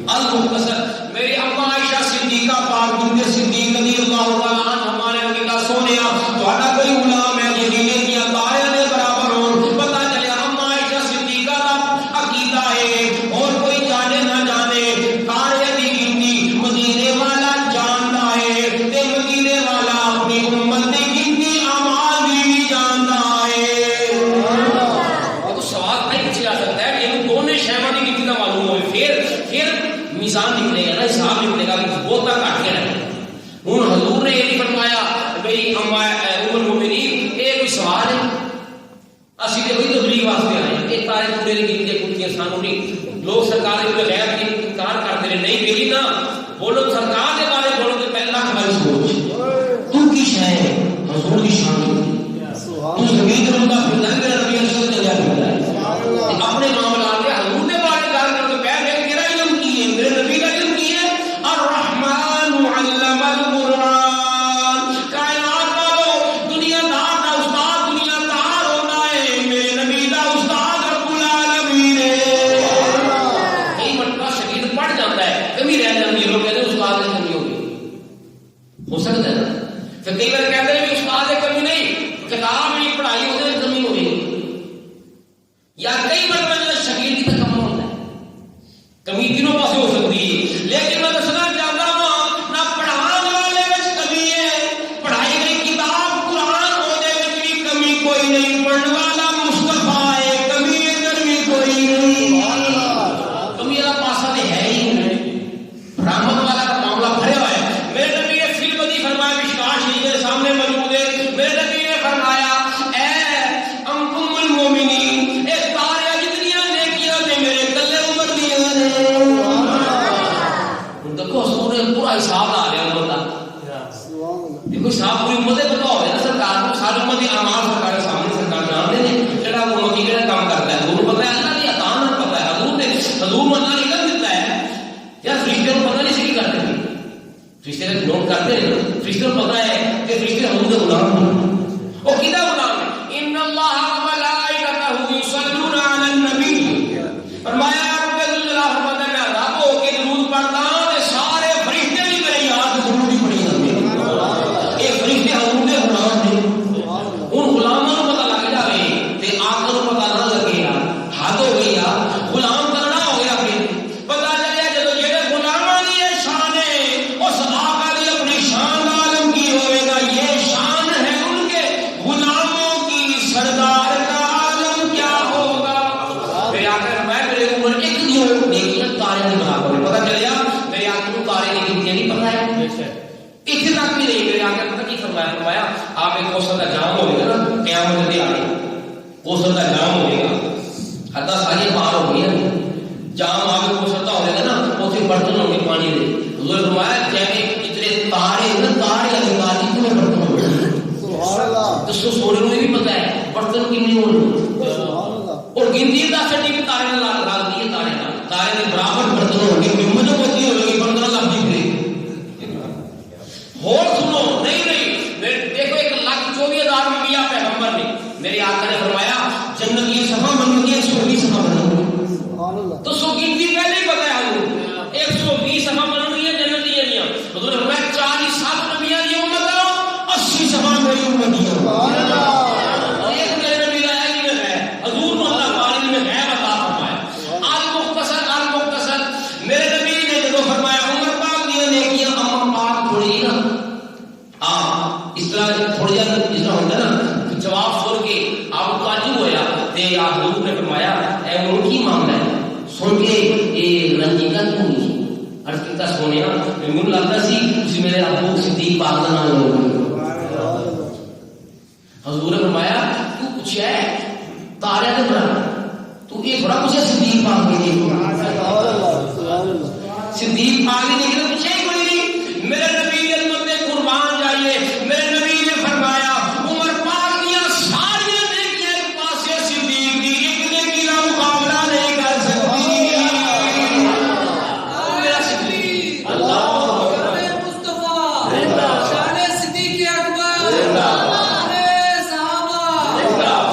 المختصر میری اما عائشہ صدیقہ پاک بنت صدیق رضی اللہ تعالی عنہ ہمارے نبی کا سونیا تہاڈا کوئی غلام ہے جڑی نیکیاں تارے دے برابر ہون پتہ چلیا اما عائشہ صدیقہ دا عقیدہ ہے اور کوئی جانے نہ جانے تارے دی گنتی مدینے والا جاندا ہے تے مدینے والا اپنی امت دی گنتی اعمال دی جاندا ہے تو سوال نہیں پوچھا جا سکتا ہے کہ یہ دونوں شیواں دی گنتی دا معلوم ہوئے پھر میزان نکلے گا نا حساب نکلے گا کہ بہت تک کٹ گیا ہوں حضور نے یہ نہیں فرمایا بھائی ام المومنین یہ کوئی سوال فرشتے کو پتا ہے کہ فرشتے حضور کے غلام ہیں. وہ کدھر غلام ہے؟ ان اللہ و ملائکتہ یصلون علی النبی. فرمایا کوثر کا جام ہوئے گا نا قیامت کے آگے کوثر کا جام ہوئے گا حتی ساری پار ہو گئی ہے جام آگے کوثر کا ہوئے گا نا اسے برتن ہوگی پانی دے. حضور فرمایا جیسے اتنے تارے نا تارے ادھکار کتنے برتن ہو گئے تو سونے میں بھی پتا ہے برتن کتنے ہو گئے اور گنتی کا سٹی بھی تارے میں لگا دیے تارے کے برابر برتن ہو گئے مجھے پتی ہو گئی برتن کا بھی گئے اور سنو نہیں دیکھو 1,24,000 میں کیا پیغمبر نے میرے آقا نے فرمایا جنت کی صفحہ بنی ہے 120 صفحہ بنی تو سو گنتی پہلے ہی پتا ہے حضور 120 صفحہ بنی ہے جنت کی نہیں حضور نے فرمایا 47 نبیاں دی امت ہے 80 صفحہ میری امت ہے ایک میرے نبی کا ہے حضور کو اللہ پاک نے ہے بتا فرمایا المختصر میرے نبی نے جو فرمایا عمر پاک نے نیکیاں امم پاک تھوڑی نا اس طرح تھوڑی جا اس طرح ہوتا ہے نا جواب سن کے آپ تعجب ہویا تے آپ حضور نے فرمایا اے عمر کی معاملہ ہے سن کے یہ رنجیدہ کیوں نہیں عرض کیتا سونے مجھے لگتا سی اس میرے ابو صدیق پاک کا نام ہوگا. حضور نے فرمایا تو پوچھا ہے تارے کے برابر تو یہ تھوڑا پوچھا صدیق پاک کے لیے صدیق پاک نے لیکن پوچھا ہی کوئی نہیں. میرے نبی نے تم قربان جائیے میرے نبی نے فرمایا عمر پاک دیا ساری نیکیاں ایک پاسے صدیق دی ایک نیکی کا مقابلہ نہیں کر سکتی. میرا صدیق اللہ مصطفیٰ شان صدیق اکبر شان صحابہ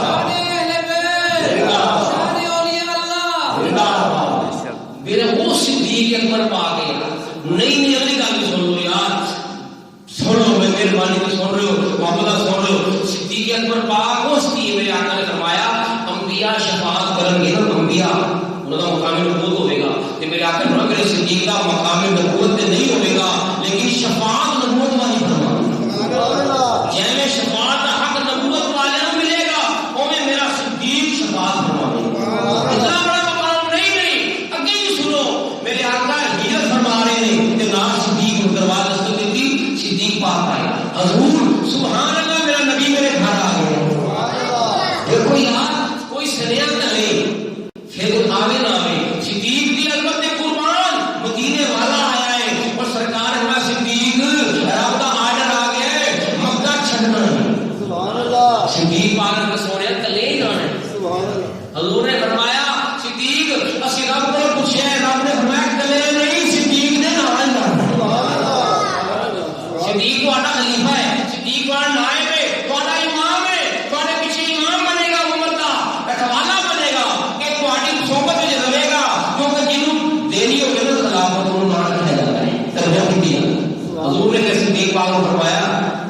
شان اہل بیت شان اولیاء اللہ میرے وہ صدیق اکبر پاک ہے. نہیں اگلی گل بھی سن لو یار سن لو میں مہربانی سے سن رہے ہو محمد سن رہے ہو صدیق اکبر پاک اس کی میرے آقا نے فرمایا انبیاء شفاعت کریں گے نا انبیاء انہوں کا مقام نبوت ہوئے گا کہ میرے آقا نے میرے صدیق کا مقام نبوت نہیں ہوئے گا لیکن شفاعت نبوت والی فرما جیسے شفاعت حق نبوت والے کو ملے گا وہ میرا صدیق شفاعت فرما اتنا بڑا مقام نہیں اگے بھی سنو میرے آقا ہجرت فرما رہے ہیں کہ نام صدیق دروازہ دستک دیتی صدیق پاک آئے حضور سبحان اللہ میرا نبی میرے گھر آ گئے. دیکھو یار کوئی سنیا کرے پھر کوئی آوے نہ آوے صدیق دی عظمت قربان مدینے والا آیا ہے اور سرکار ہمارا صدیق رب کا آرڈر آ گیا ہے مکہ چھڈنا ہے. سبحان اللہ صدیق پاک نے سونے کلے ہی جانا ہے. سبحان اللہ حضور نے فرمایا صدیق اسی رب کو پوچھا ہے رب نے فرمایا کلے نہیں صدیق نے نال جانا. صدیق تہاڈا خلیفہ ہے صدیق تہاڈا نائب ہے تہاڈا امام ہے تہاڈے پیچھے امام بنے گا امت کا رکھوالا بنے گا کہ تہاڈی صحبت وچ رہے گا کیونکہ جنوں دینی ہو گئی نا خلافت انہوں نال رکھا جاتا ہے تربیت کی. حضور نے صدیق پاک کو فرمایا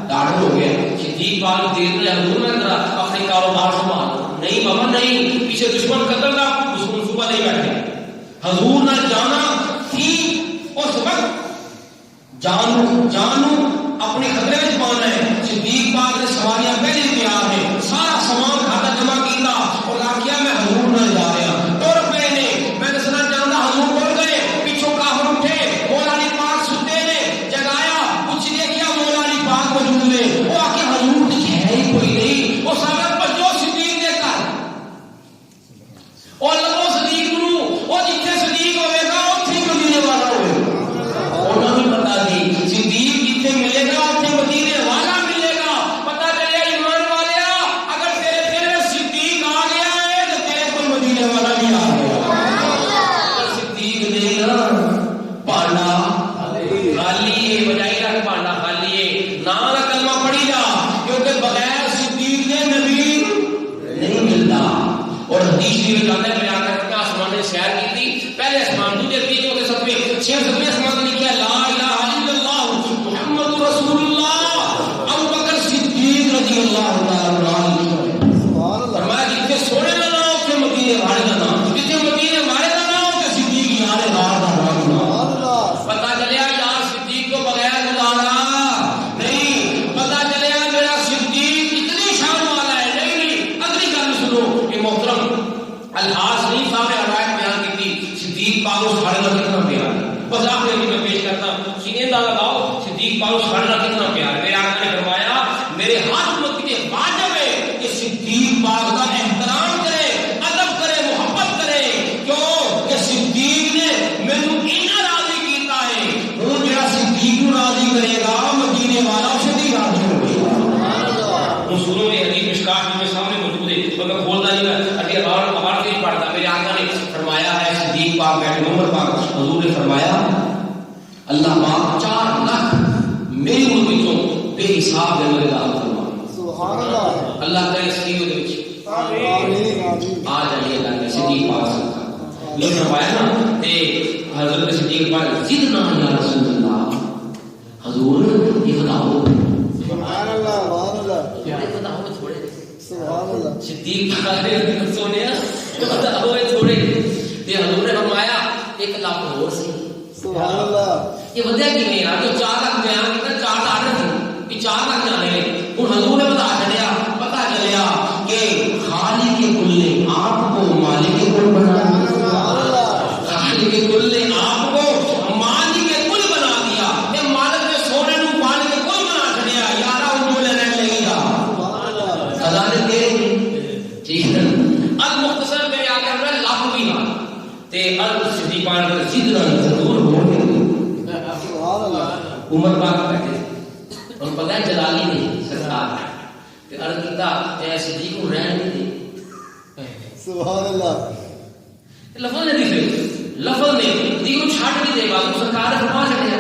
ڈاٹ ہو گیا صدیق پاک دیر نے حضور نے ذرا اپنے کاروبار سنبھال نہیں بابا نہیں پیچھے دشمن قتل کا دشمن صبح نہیں بیٹھے حضور نہ جانا تھی اس وقت جانو اپنے خطرے میں پانا ہے. صدیق پاک نے سواریاں پہلے تیار ہیں سارا سامان کھاتا جمع کیتا اور آخیا میں حضور نہ جا رہا ٹر پے نے میں دسنا چاہتا حضور ٹر گئے پیچھوں کافر اٹھے مولا علی پاک ستے نے جگایا کچھ دیکھیا مولا علی پاک موجود نے وہ آ کے حضور ہے ہی کوئی نہیں وہ سارا بچو صدیق دے کر اور لگو صدیق نو وہ جتنے صدیق ہوئے گا اتنے مدینے والا ہوئے انہوں نے بتا دی صدیق جتنے ملے گا اتنے مدینے والا ملے گا. پتا چلے ایمان تفصیل میں جاتا ہے. میرے آقا کا آسمان نے سیر کی تھی, پہلے آسمان دوسرے تیسرے چوتھے ساتویں چھٹے ساتویں آسمان نے لکھا لا الہ الا اللہ محمد رسول اللہ ابو بکر صدیق رضی اللہ تعالی عنہ. فرمایا جتنے سونے کا نام اتنے مدینے والے کا نام, جتنے مدینے والے کا نام اتنے صدیق یار غار کا نام. پتا چلیا یار صدیق کو بغیر گزارا نہیں, پتا چلیا میرا صدیق اتنی شان والا ہے. نہیں اگلی گل سنو, یہ محترم الحاظ نہیں صاحب نے روایت بیان کی تھی صدیق پاک ساڑھے کا کتنا پیار ہے. بس آپ نے میں پیش کرتا ہوں سینے دادا لاؤ صدیق پاک ساڑھے کا کتنا پیار. میرے آقا نے فرمایا میرے ہر امت کے لیے واجب ہے کہ صدیق پاک کا احترام کرے, ادب کرے, محبت کرے. کیوں کہ صدیق نے مینوں اتنا راضی کیتا ہے, وہ جڑا صدیق کو راضی کرے گا مدینے والا اسے بھی راضی ہوگا. رسولوں نے حدیث مشکات میں سامنے موجود ہے, مگر کھولتا نہیں ہے ابھی اور نہیں پڑھتا. میرے آقا نے فرمایا ہے صدیق پاک بیٹھے عمر پاک, حضور نے فرمایا اللہ پاک 4 لاکھ میری امتوں بے حساب جنت داخل فرما. سبحان اللہ. اللہ کرے سیو دے وچ آمین آ جائیے اللہ کے صدیق پاک سے یہ فرمایا نا. تے حضرت صدیق پاک زدنا یا رسول اللہ, حضور یہ بتاؤ. سبحان اللہ سبحان اللہ. یہ بتاؤ تھوڑے سبحان اللہ. صدیق پاک سونے بتاؤ تھوڑے. تے حضور نے فرمایا 1 لاکھ اور سی. سبحان اللہ. یہ ودیا کیویں آ جو 4 لاکھ بیان کیتا 4 آرڈر سی کہ 4 لاکھ جانے نے. ہن حضور نے بتا چھڑیا, پتہ چلیا کہ خالق کل نے آپ کو مالک کل بنا دیا. خالق کل نے آپ کو مالک کل بنا دیا. یہ مالک نے سونے نو مالک کل بنا چھڑیا. یارا او جو لینے لے گیا خزانے تیرے ٹھیک ہے. اب مختصر میرے آگے ہمارا لاکھ بھی نہ تے ال صدیق پاک کا سیدنا ضرور ہو گیا. سبحان اللہ. عمر پاک بیٹھے اور پتہ ہے جلالی نہیں سرکار تے عرض کیتا اے صدیق کو رہن نہیں دے. سبحان اللہ. لفظ نے صدیق کو چھاٹ بھی دے گا سرکار نے فرما چھڑیا.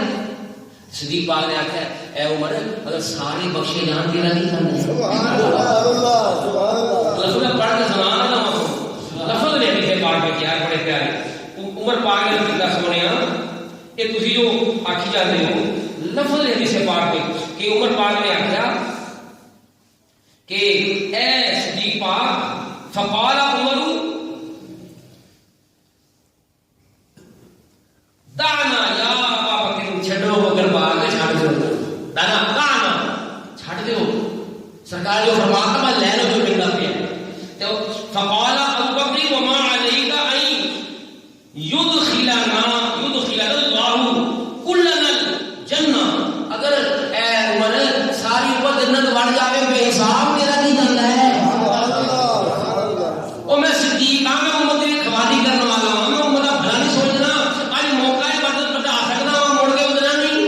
صدیق پاک نے آکھیا اے عمر اگر سارے بخشے جان تیرا نہیں کرنا. سبحان اللہ سبحان اللہ. لفظ نے پڑھ کے سنانا نا لفظ نے لکھے پاک میں کیا بڑے پیارے. عمر پاک نے کیتا سونیا یہ تسی جو آکھی جاتے ہو لفظ نے حدیث پاک میں کہ عمر پاک نے آکھیا کہ اے صدیق پاک فقال عمر دعنا یا ابا بکر چھڈو بکر پاک چھڈ دو. دعنا چھڈ دو سرکار جو فرماتا میں لے لو جو ملنا پیا. تو فقال ابو بکر وما علیک ان یدخلنا اللہ کلنا الجنہ. اگر اے عمر ساری امت جنت بڑھ جاوے بے حساب میرا نہیں جاندا ہے. او میں صدیق ہاں, میں امت کی رکھوالی کرنے والا ہوں, میں امت کا بھلا نہیں سوچنا. اج موقع ہے بدل بٹا سکتا ہوں موڑ کے ادنا نہیں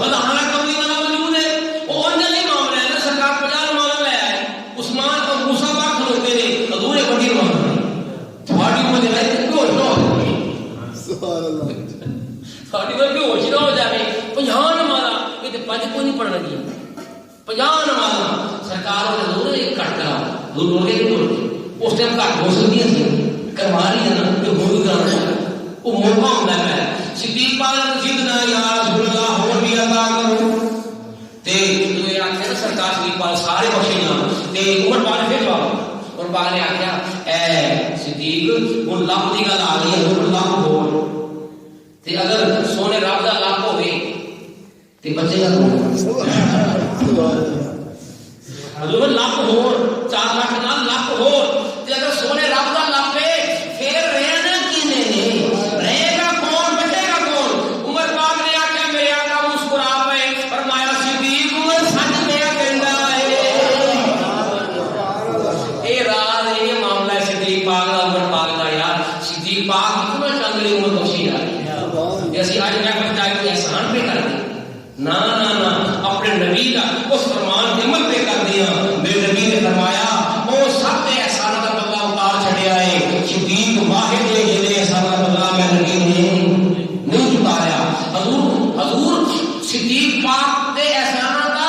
بدانا کبھی والا موجود ہے. وہ ان نہیں معاملہ ہے نا. سرکار 50 معاملہ لے آئے عثمان اور موسیٰ پاک کھلوتے نے حضور نے بڑی معاملہ تھوڑی امت ہے کہ ہوش نہ ہو. سبحان اللہ. تھوڑی امت کی ہوش نہ ہو جائے 50 نمازاں یہ تے 5 کو نہیں پڑھنا دیا 50 نمازاں سرکار نے حضور نے کٹ کرا. حضور بول کے اس ٹائم کٹ ہو سکتی ہے کروا رہی ہے نا جو ہو کرانا وہ موقع ہوتا ہے. صدیق پاک نے سیدنا یا رسول اللہ ہو بھی عطا کرو تے تو یہ آکھیا سرکار صدیق پاک سارے بخشے جان. تے عمر پاک نے پھر جواب اور پاک نے آکھیا اے صدیق ان لفظ دی گل آ گئی ہے حضور لفظ ہو تے اگر سونے رب دا لفظ ہوے تے بچے گا کون. حضور لفظ ہو 4 لاکھ نہ لفظ ہو تے اگر سونے رب دا لفظ ہے پھر رہنا کینے نے رہے گا کون بچے گا کون. عمر پاک نے آکھیا میرے آقا مسکرا پے فرمایا صدیق عمر سچ پیا کہندا ہے. اے راز یہ معاملہ ہے صدیق پاک دا عمر پاک دا. یار صدیق پاک اتنا چنگلی عمر بخشی ہے جیسے آج میں بچہ کوئی احسان پہ کر دے نا نا نا اپنے نبی کا اس فرمان کی عمل پہ کر دیا. میرے نبی نے فرمایا وہ سب کے احسان کا بدلہ اتار چھڑیا ہے. صدیق واحد ہے جنہیں احسان کا بدلہ میں نبی نے نہیں اتاریا. حضور صدیق پاک کے احسان کا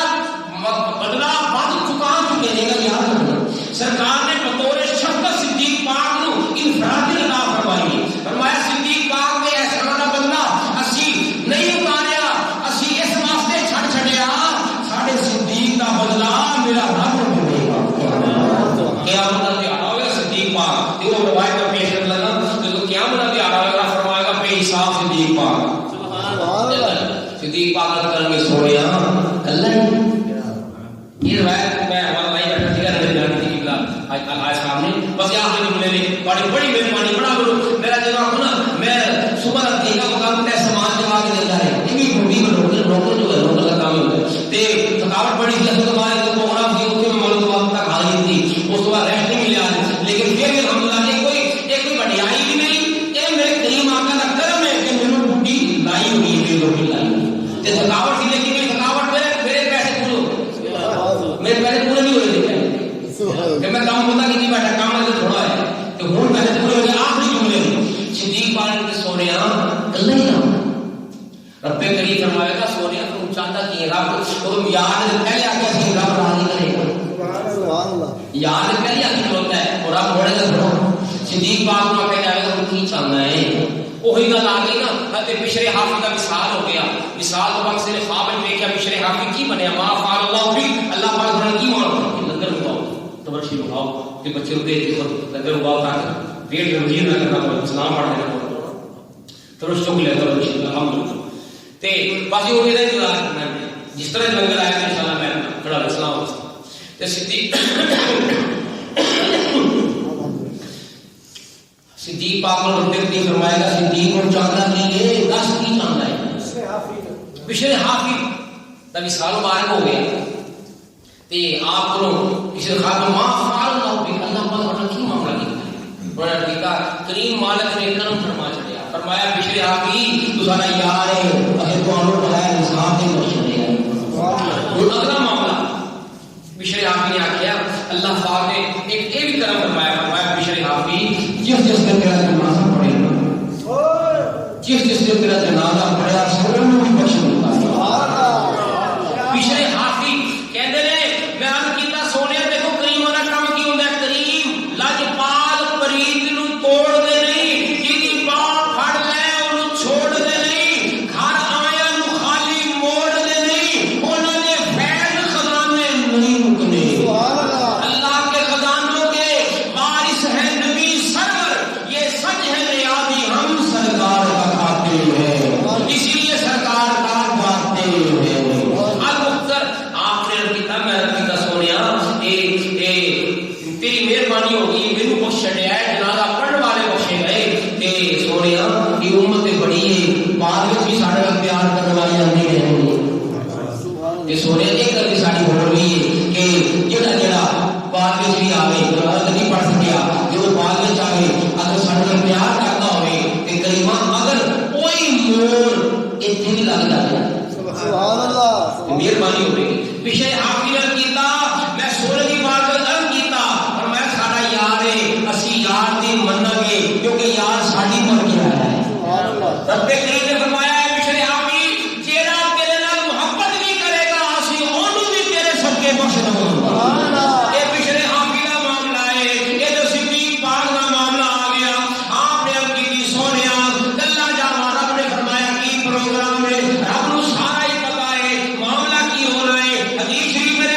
بدلہ بڑھ چکا چکے گا. یاد رکھنا سرکار نے بطور شفقت صدیق پاک نو میں والا بھائی بیٹھا تھی میرے جان کی قبلہ آج صاحب نے بس یہ آخری جملے نے بڑی مہربانی بڑا کرو میرا جناب ہونا میں صبح رکھتے کا مقام تے سامان جما کے دیتا ہے یہ بھی بوڑھی میں نوکر جو ہے نوکر کا کام ہوتا ہے تے تھکاوٹ بڑی تھی اس کے بعد تو پروگرام تھی اس میں معلوم وقت تک حاضری تھی اس کے بعد ریسٹ نہیں ملا لیکن پھر بھی الحمدللہ کوئی بڑھائی بھی نہیں یہ میرے کریم آقا کا کرم ہے کہ میں نے بوٹی لائی ہوئی ہے روٹی لائی ہوئی تے تھکاوٹ تھی لیکن میری تھکاوٹ میرے پیسے پورے ہو میرے پیسے پورے نہیں ہوئے کہ میں کام ہوتا کہ نہیں بیٹھا کام ہے تھوڑا ہے کہ ہوں پیسے پورے ہو گئے آخری جملے صدیق پاک کے سونے کل نہیں رب کریم فرمائے گا سونے تم چاہتا کہ رب تم یاد پہلے آگے سی رب راضی کرے گا یاد پہلے آگے ہوتا ہے اور رب بڑے گا تھوڑا صدیق پاک کو کہہ جائے گا تم کی چاہنا ہے وہی گل آ گئی نا حضرت بشر حافظ کا مثال ہو گیا مثال تو وقت سے خواب میں دیکھا بشر حافظ کی بنیا ما فعل اللہ بھی اللہ پاک نے کی مانو لنگر اٹھاؤ تبرشی اٹھاؤ کہ بچے رکے لنگر اٹھاؤ تاکہ پیٹ رنجیر نہ کرنا پڑے اسلام پڑھنے نہ پڑے تبرش چوک لے تبرشی الحمدللہ تے باقی ہو گیا جو جس طرح لنگر آیا ان شاء اللہ میں کھڑا اسلام تے صدیق صدیق پاک نے رب نے فرمایا گا صدیق کو چاہتا کہ یہ دس کی چاہتا ہے بشر حافظ دا مثال مبارک ہو گیا تے آپ کو کسی خواب ما فعل اللہ بھی اللہ پاک نے کی معاملہ کیا انہوں نے کہا کریم مالک نے کرم فرما چڑیا فرمایا بشر حافظ تو سارا یار ہے اگر تو انہوں بتایا نظام کے بخش دے اور اگلا معاملہ بشر حافظ نے کیا اللہ پاک نے ایک یہ بھی کرم فرمایا بشر حافظ جس دن تیرا جنازہ پڑے گا جس دن تیرا جنازہ پڑے گا سب میں بھی بخش ملتا ہے بشر حافظ کہتے ہیں میں عرض کیتا سونے دیکھو کریم والا کام کی ہوندا ہے کریم لاجپال پریت نو توڑ دے نہیں جیدی باہ پھڑ لے اونوں چھوڑ دے نہیں گھر آیا نو خالی موڑ دے نہیں انہاں نے فیض خزانے نہیں مکنے اللہ کے خزانوں کے وارث ہیں نبی سرور یہ سچ ہے نیازی ہم سرکار کا کھاتے ہیں اسی لیے سرکار کا کھاتے ہیں المختر آپ نے کتا میں کتا سونیا تیری مہربانی ہوگی میرے بخش چھڑیا ہے جنازہ پڑھنے والے بخشے گئے تے سونیا یہ امت بڑی ہے بعد میں بھی ساڑھے پیار کرنے والی نہیں رہیں گی تے سونیا ایک کر کے ساڑھی بڑھ رہی ہے کہ جڑا بعد میں بھی آوے جنازہ نہیں پڑھ سکیا جو بعد میں چاہے اگر ساڑھے پیار کرتا ہوئے تے کریمہ اگر کوئی موڑ اتنے بھی لگ جاتا ہے سبحان اللہ مہربانی ہو گئی بشر حافظ کیتا میں سورہ کی بات کرن کیتا اور میں ساڈا یار ہے اسی یار دی مننا گے کیونکہ یار ساڈی من کے آیا ہے سبحان اللہ رب کریم نے فرمایا ہے بشر حافظ جیڑا تیرے نال محبت نہیں کرے گا اسی اونوں بھی تیرے صدقے بخش دوں گا سبحان اللہ اے بشر حافظ کا معاملہ ہے اے جو صدیق پاک کا معاملہ آ گیا آپ نے اب کی سونیا اللہ جاوا رب نے فرمایا کی پروگرام ہے رب نو سارا ہی پتہ ہے معاملہ کی ہونا ہے حدیث شریف میں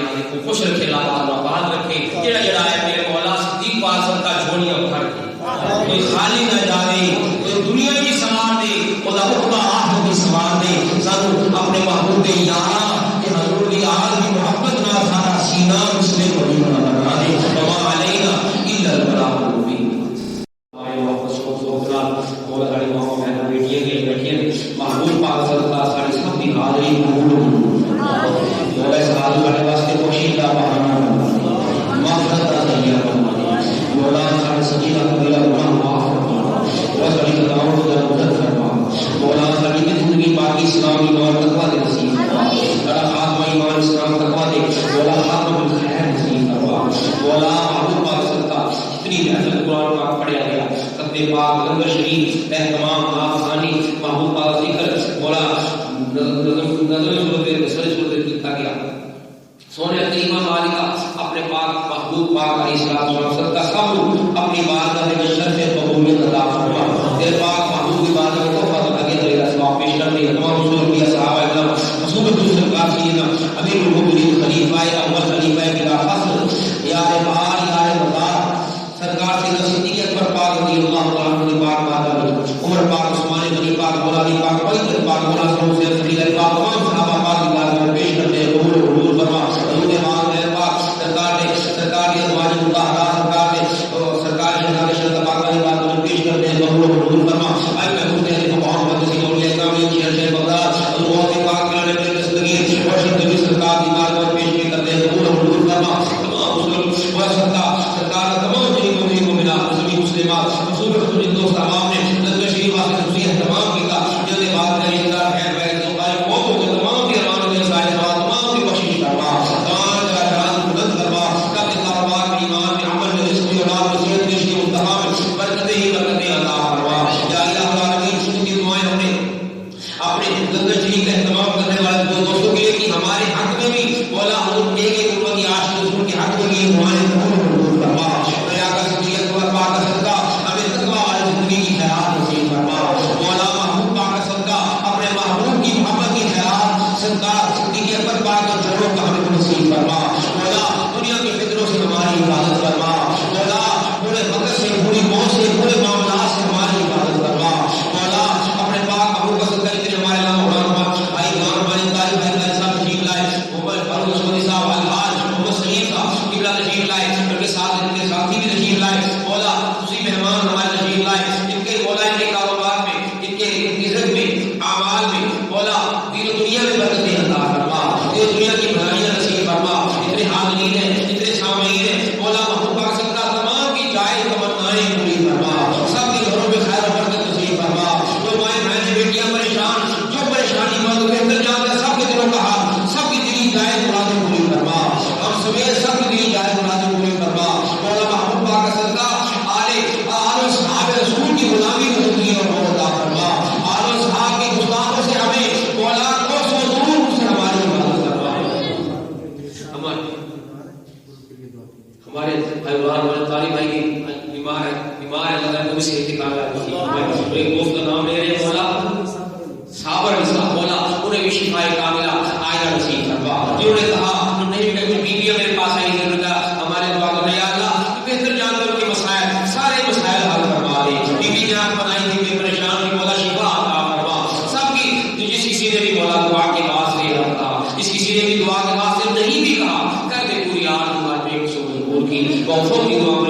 کو خوش رکھے اللہ آباد رکھے جڑا جڑا ہے میرے مولا صدیق پاک کا جھولیاں بھر کے کوئی خالی نہ جاوے کوئی دنیا کی سنوار دے خدا اپنا آخر کی سنوار دے سانو اپنے محبوب یارا کہ حضور کی آل کی محبت نہ سارا سینہ مسلم ولی بنا دے وما علینا الا البلاغ المبین آئے واپس کو سوچنا مولا ساری ماں بہن بیٹیاں کے بیٹھیاں محبوب پاک صدقہ ساری سب کی حاضری قبول مولا اس حال کرنے واسطے پوشیدہ بہانا مغفرت کا ذریعہ بنا مولا سارے سجیدہ قبیلہ گناہ معاف فرما مولا ساری خطاؤں کو درگزر فرما مولا ساری کی زندگی پاکی اسلامی اور تقوی دے نصیب فرما بڑا خاتمہ ایمان اسلام تقوی دے مولا خاتمہ بالخیر نصیب فرما مولا محبوب پاک صدقہ جتنی محفل قرآن پاک پڑھیا گیا خطبہ پاک لنگر شریف اہتمام نافذانی محبوب پاک ذکر مولا نظر صورت کیتا گیا سونے کریمہ مالکہ اپنے پاک محبوب پاک علیہ السلام کا سب اپنی بارگاہ میں شرف قبولیت عطا فرما تیرے پاک محبوب کی بارگاہ میں توفہ لگے تیرے اسباب پیش کرنے تمام حضور کی صحابہ کرام رسول سرکار سیدنا امیر المؤمنین خلیفہ اول خلیفہ بلا فصل یار بہار یار مدار سرکار سیدنا صدیق اکبر پاک رضی اللہ تعالیٰ عنہ پاک بارگاہ میں عمر پاک عثمان غنی پاک مولا علی پاک وحید پاک مولا سلام سے خلیل پاک تمام صحابہ پاک کی بارگاہ میں پیش کرتے ہیں قبول و قبول فرما حضور پاک میرے پاک سرکار کے ازواج مطہرات سرکار کے ہزار شرط پاک کی بارگاہ میں پیش کرتے ہیں قبول و قبول فرما اے محبوب علی محمد رسول اللہ کامل شہر بغداد اللہ پاک کے نام میں دستگیر مرشد نبی سرکار کی بارگاہ میں پیش کرتے ہیں قبول و قبول فرما تمام مسلم و سرکار تمام جن مسلمات رسول اللہ دوست عوام نے لنگر شریف واسطے خوشی اہتمام کیا جلدی بات کریں انکار خیر بیت تو بھائی قوم کو تمام کی امان کے سائے تمام کی کوشش کروا تمام کا جان بلند کروا تاکہ کاروبار میں ایمان میں عمل میں رزق میں اولاد میں صحت میں شفا منتہا میں برکتیں ہی برکتیں عطا فرما یا الہ العالمین شکر کی دعائیں ہم نے اپنے لنگر شریف کا اہتمام کرنے والے دوستوں کے لیے کہ ہمارے حق میں بھی مولا حضور ایک ایک امت کی عاشق رسول کے حق میں بھی دعائیں قبول فرما یا کا صدیق اکبر پاک صدقہ ہمیں تقوی والی زندگی کی خیرات نصیب فرما مولا محبوب پاک صدقہ اپنے محبوب کی محبت کی خیرات صدقہ صدیق اکبر پاک کے جوڑوں کا ہمیں نصیب فرما مولا دنیا کی فکروں سے ہماری حفاظت فرما مولا پورے وقت سے پوری موت سے پورے معاملات سے ہماری حفاظت فرما مولا اپنے پاک محبوب کا صدقہ اتنے ہمارے نام مولانا بھائی گان بھائی طالب بھائی صاحب تشریف لائے محمد فاروق سعودی صاحب الحاج محمد سلیم صاحب قبلہ تشریف لائے ان کے ساتھ ان کے ساتھی بھی تشریف لائے مولا اسی مہمان ہمارے تشریف لائے ان کے مولا ان کے کاروبار میں ان کے عزت میں اعمال میں مولا دین و دنیا میں برکتیں عطا فرما دین و دنیا کی بھلائیاں نصیب فرما اتنے حاضرین ہیں اتنے سامعین ہیں مولا محبوب پاک صدقہ تمام کی جائز تمنائیں پوری فرما سب کے گھروں میں خیر و برکت نصیب فرما جو مائیں بہنیں بیٹیاں پریشان جو پریشانی مند کے اندر جاتے سب کے دلوں کا حال سب کی دلی جائز مرادیں پوری فرما ہم سویر سب کی دلی جائز مرادیں پوری فرما مولا محبوب پاک صدقہ آل صحاب رسول کی غلامی میں زندگی اور موت عطا فرما آل صحاب کے گستاخوں سے ہمیں مولا کو سو دور سے ہماری حفاظت فرما ہمارے بھائیوان ہمارے طالب بھائی کی بیمار ہے اللہ کو سے انتقال ہے ایک دوست کا نام لے رہے ہیں مولا صابر نساء مولا انہیں بھی شفا کاملہ آئینہ نصیب فرما جنہوں نے کہا نہیں کہ بیویاں میرے پاس آئی ہیں ہمارے دعا کرنا یا اللہ بہتر جانور کے مسائل سارے مسائل حل فرما دے بیوی جان بنائی تھی بے پریشان کی مولا شفا عطا فرما سب کی جس کسی نے بھی مولا دعا کے واسطے رکھا جس کسی نے بھی دعا کے واسطے نہیں بھی کہا کر دے پوری آرزو کی وقفوں کی دعا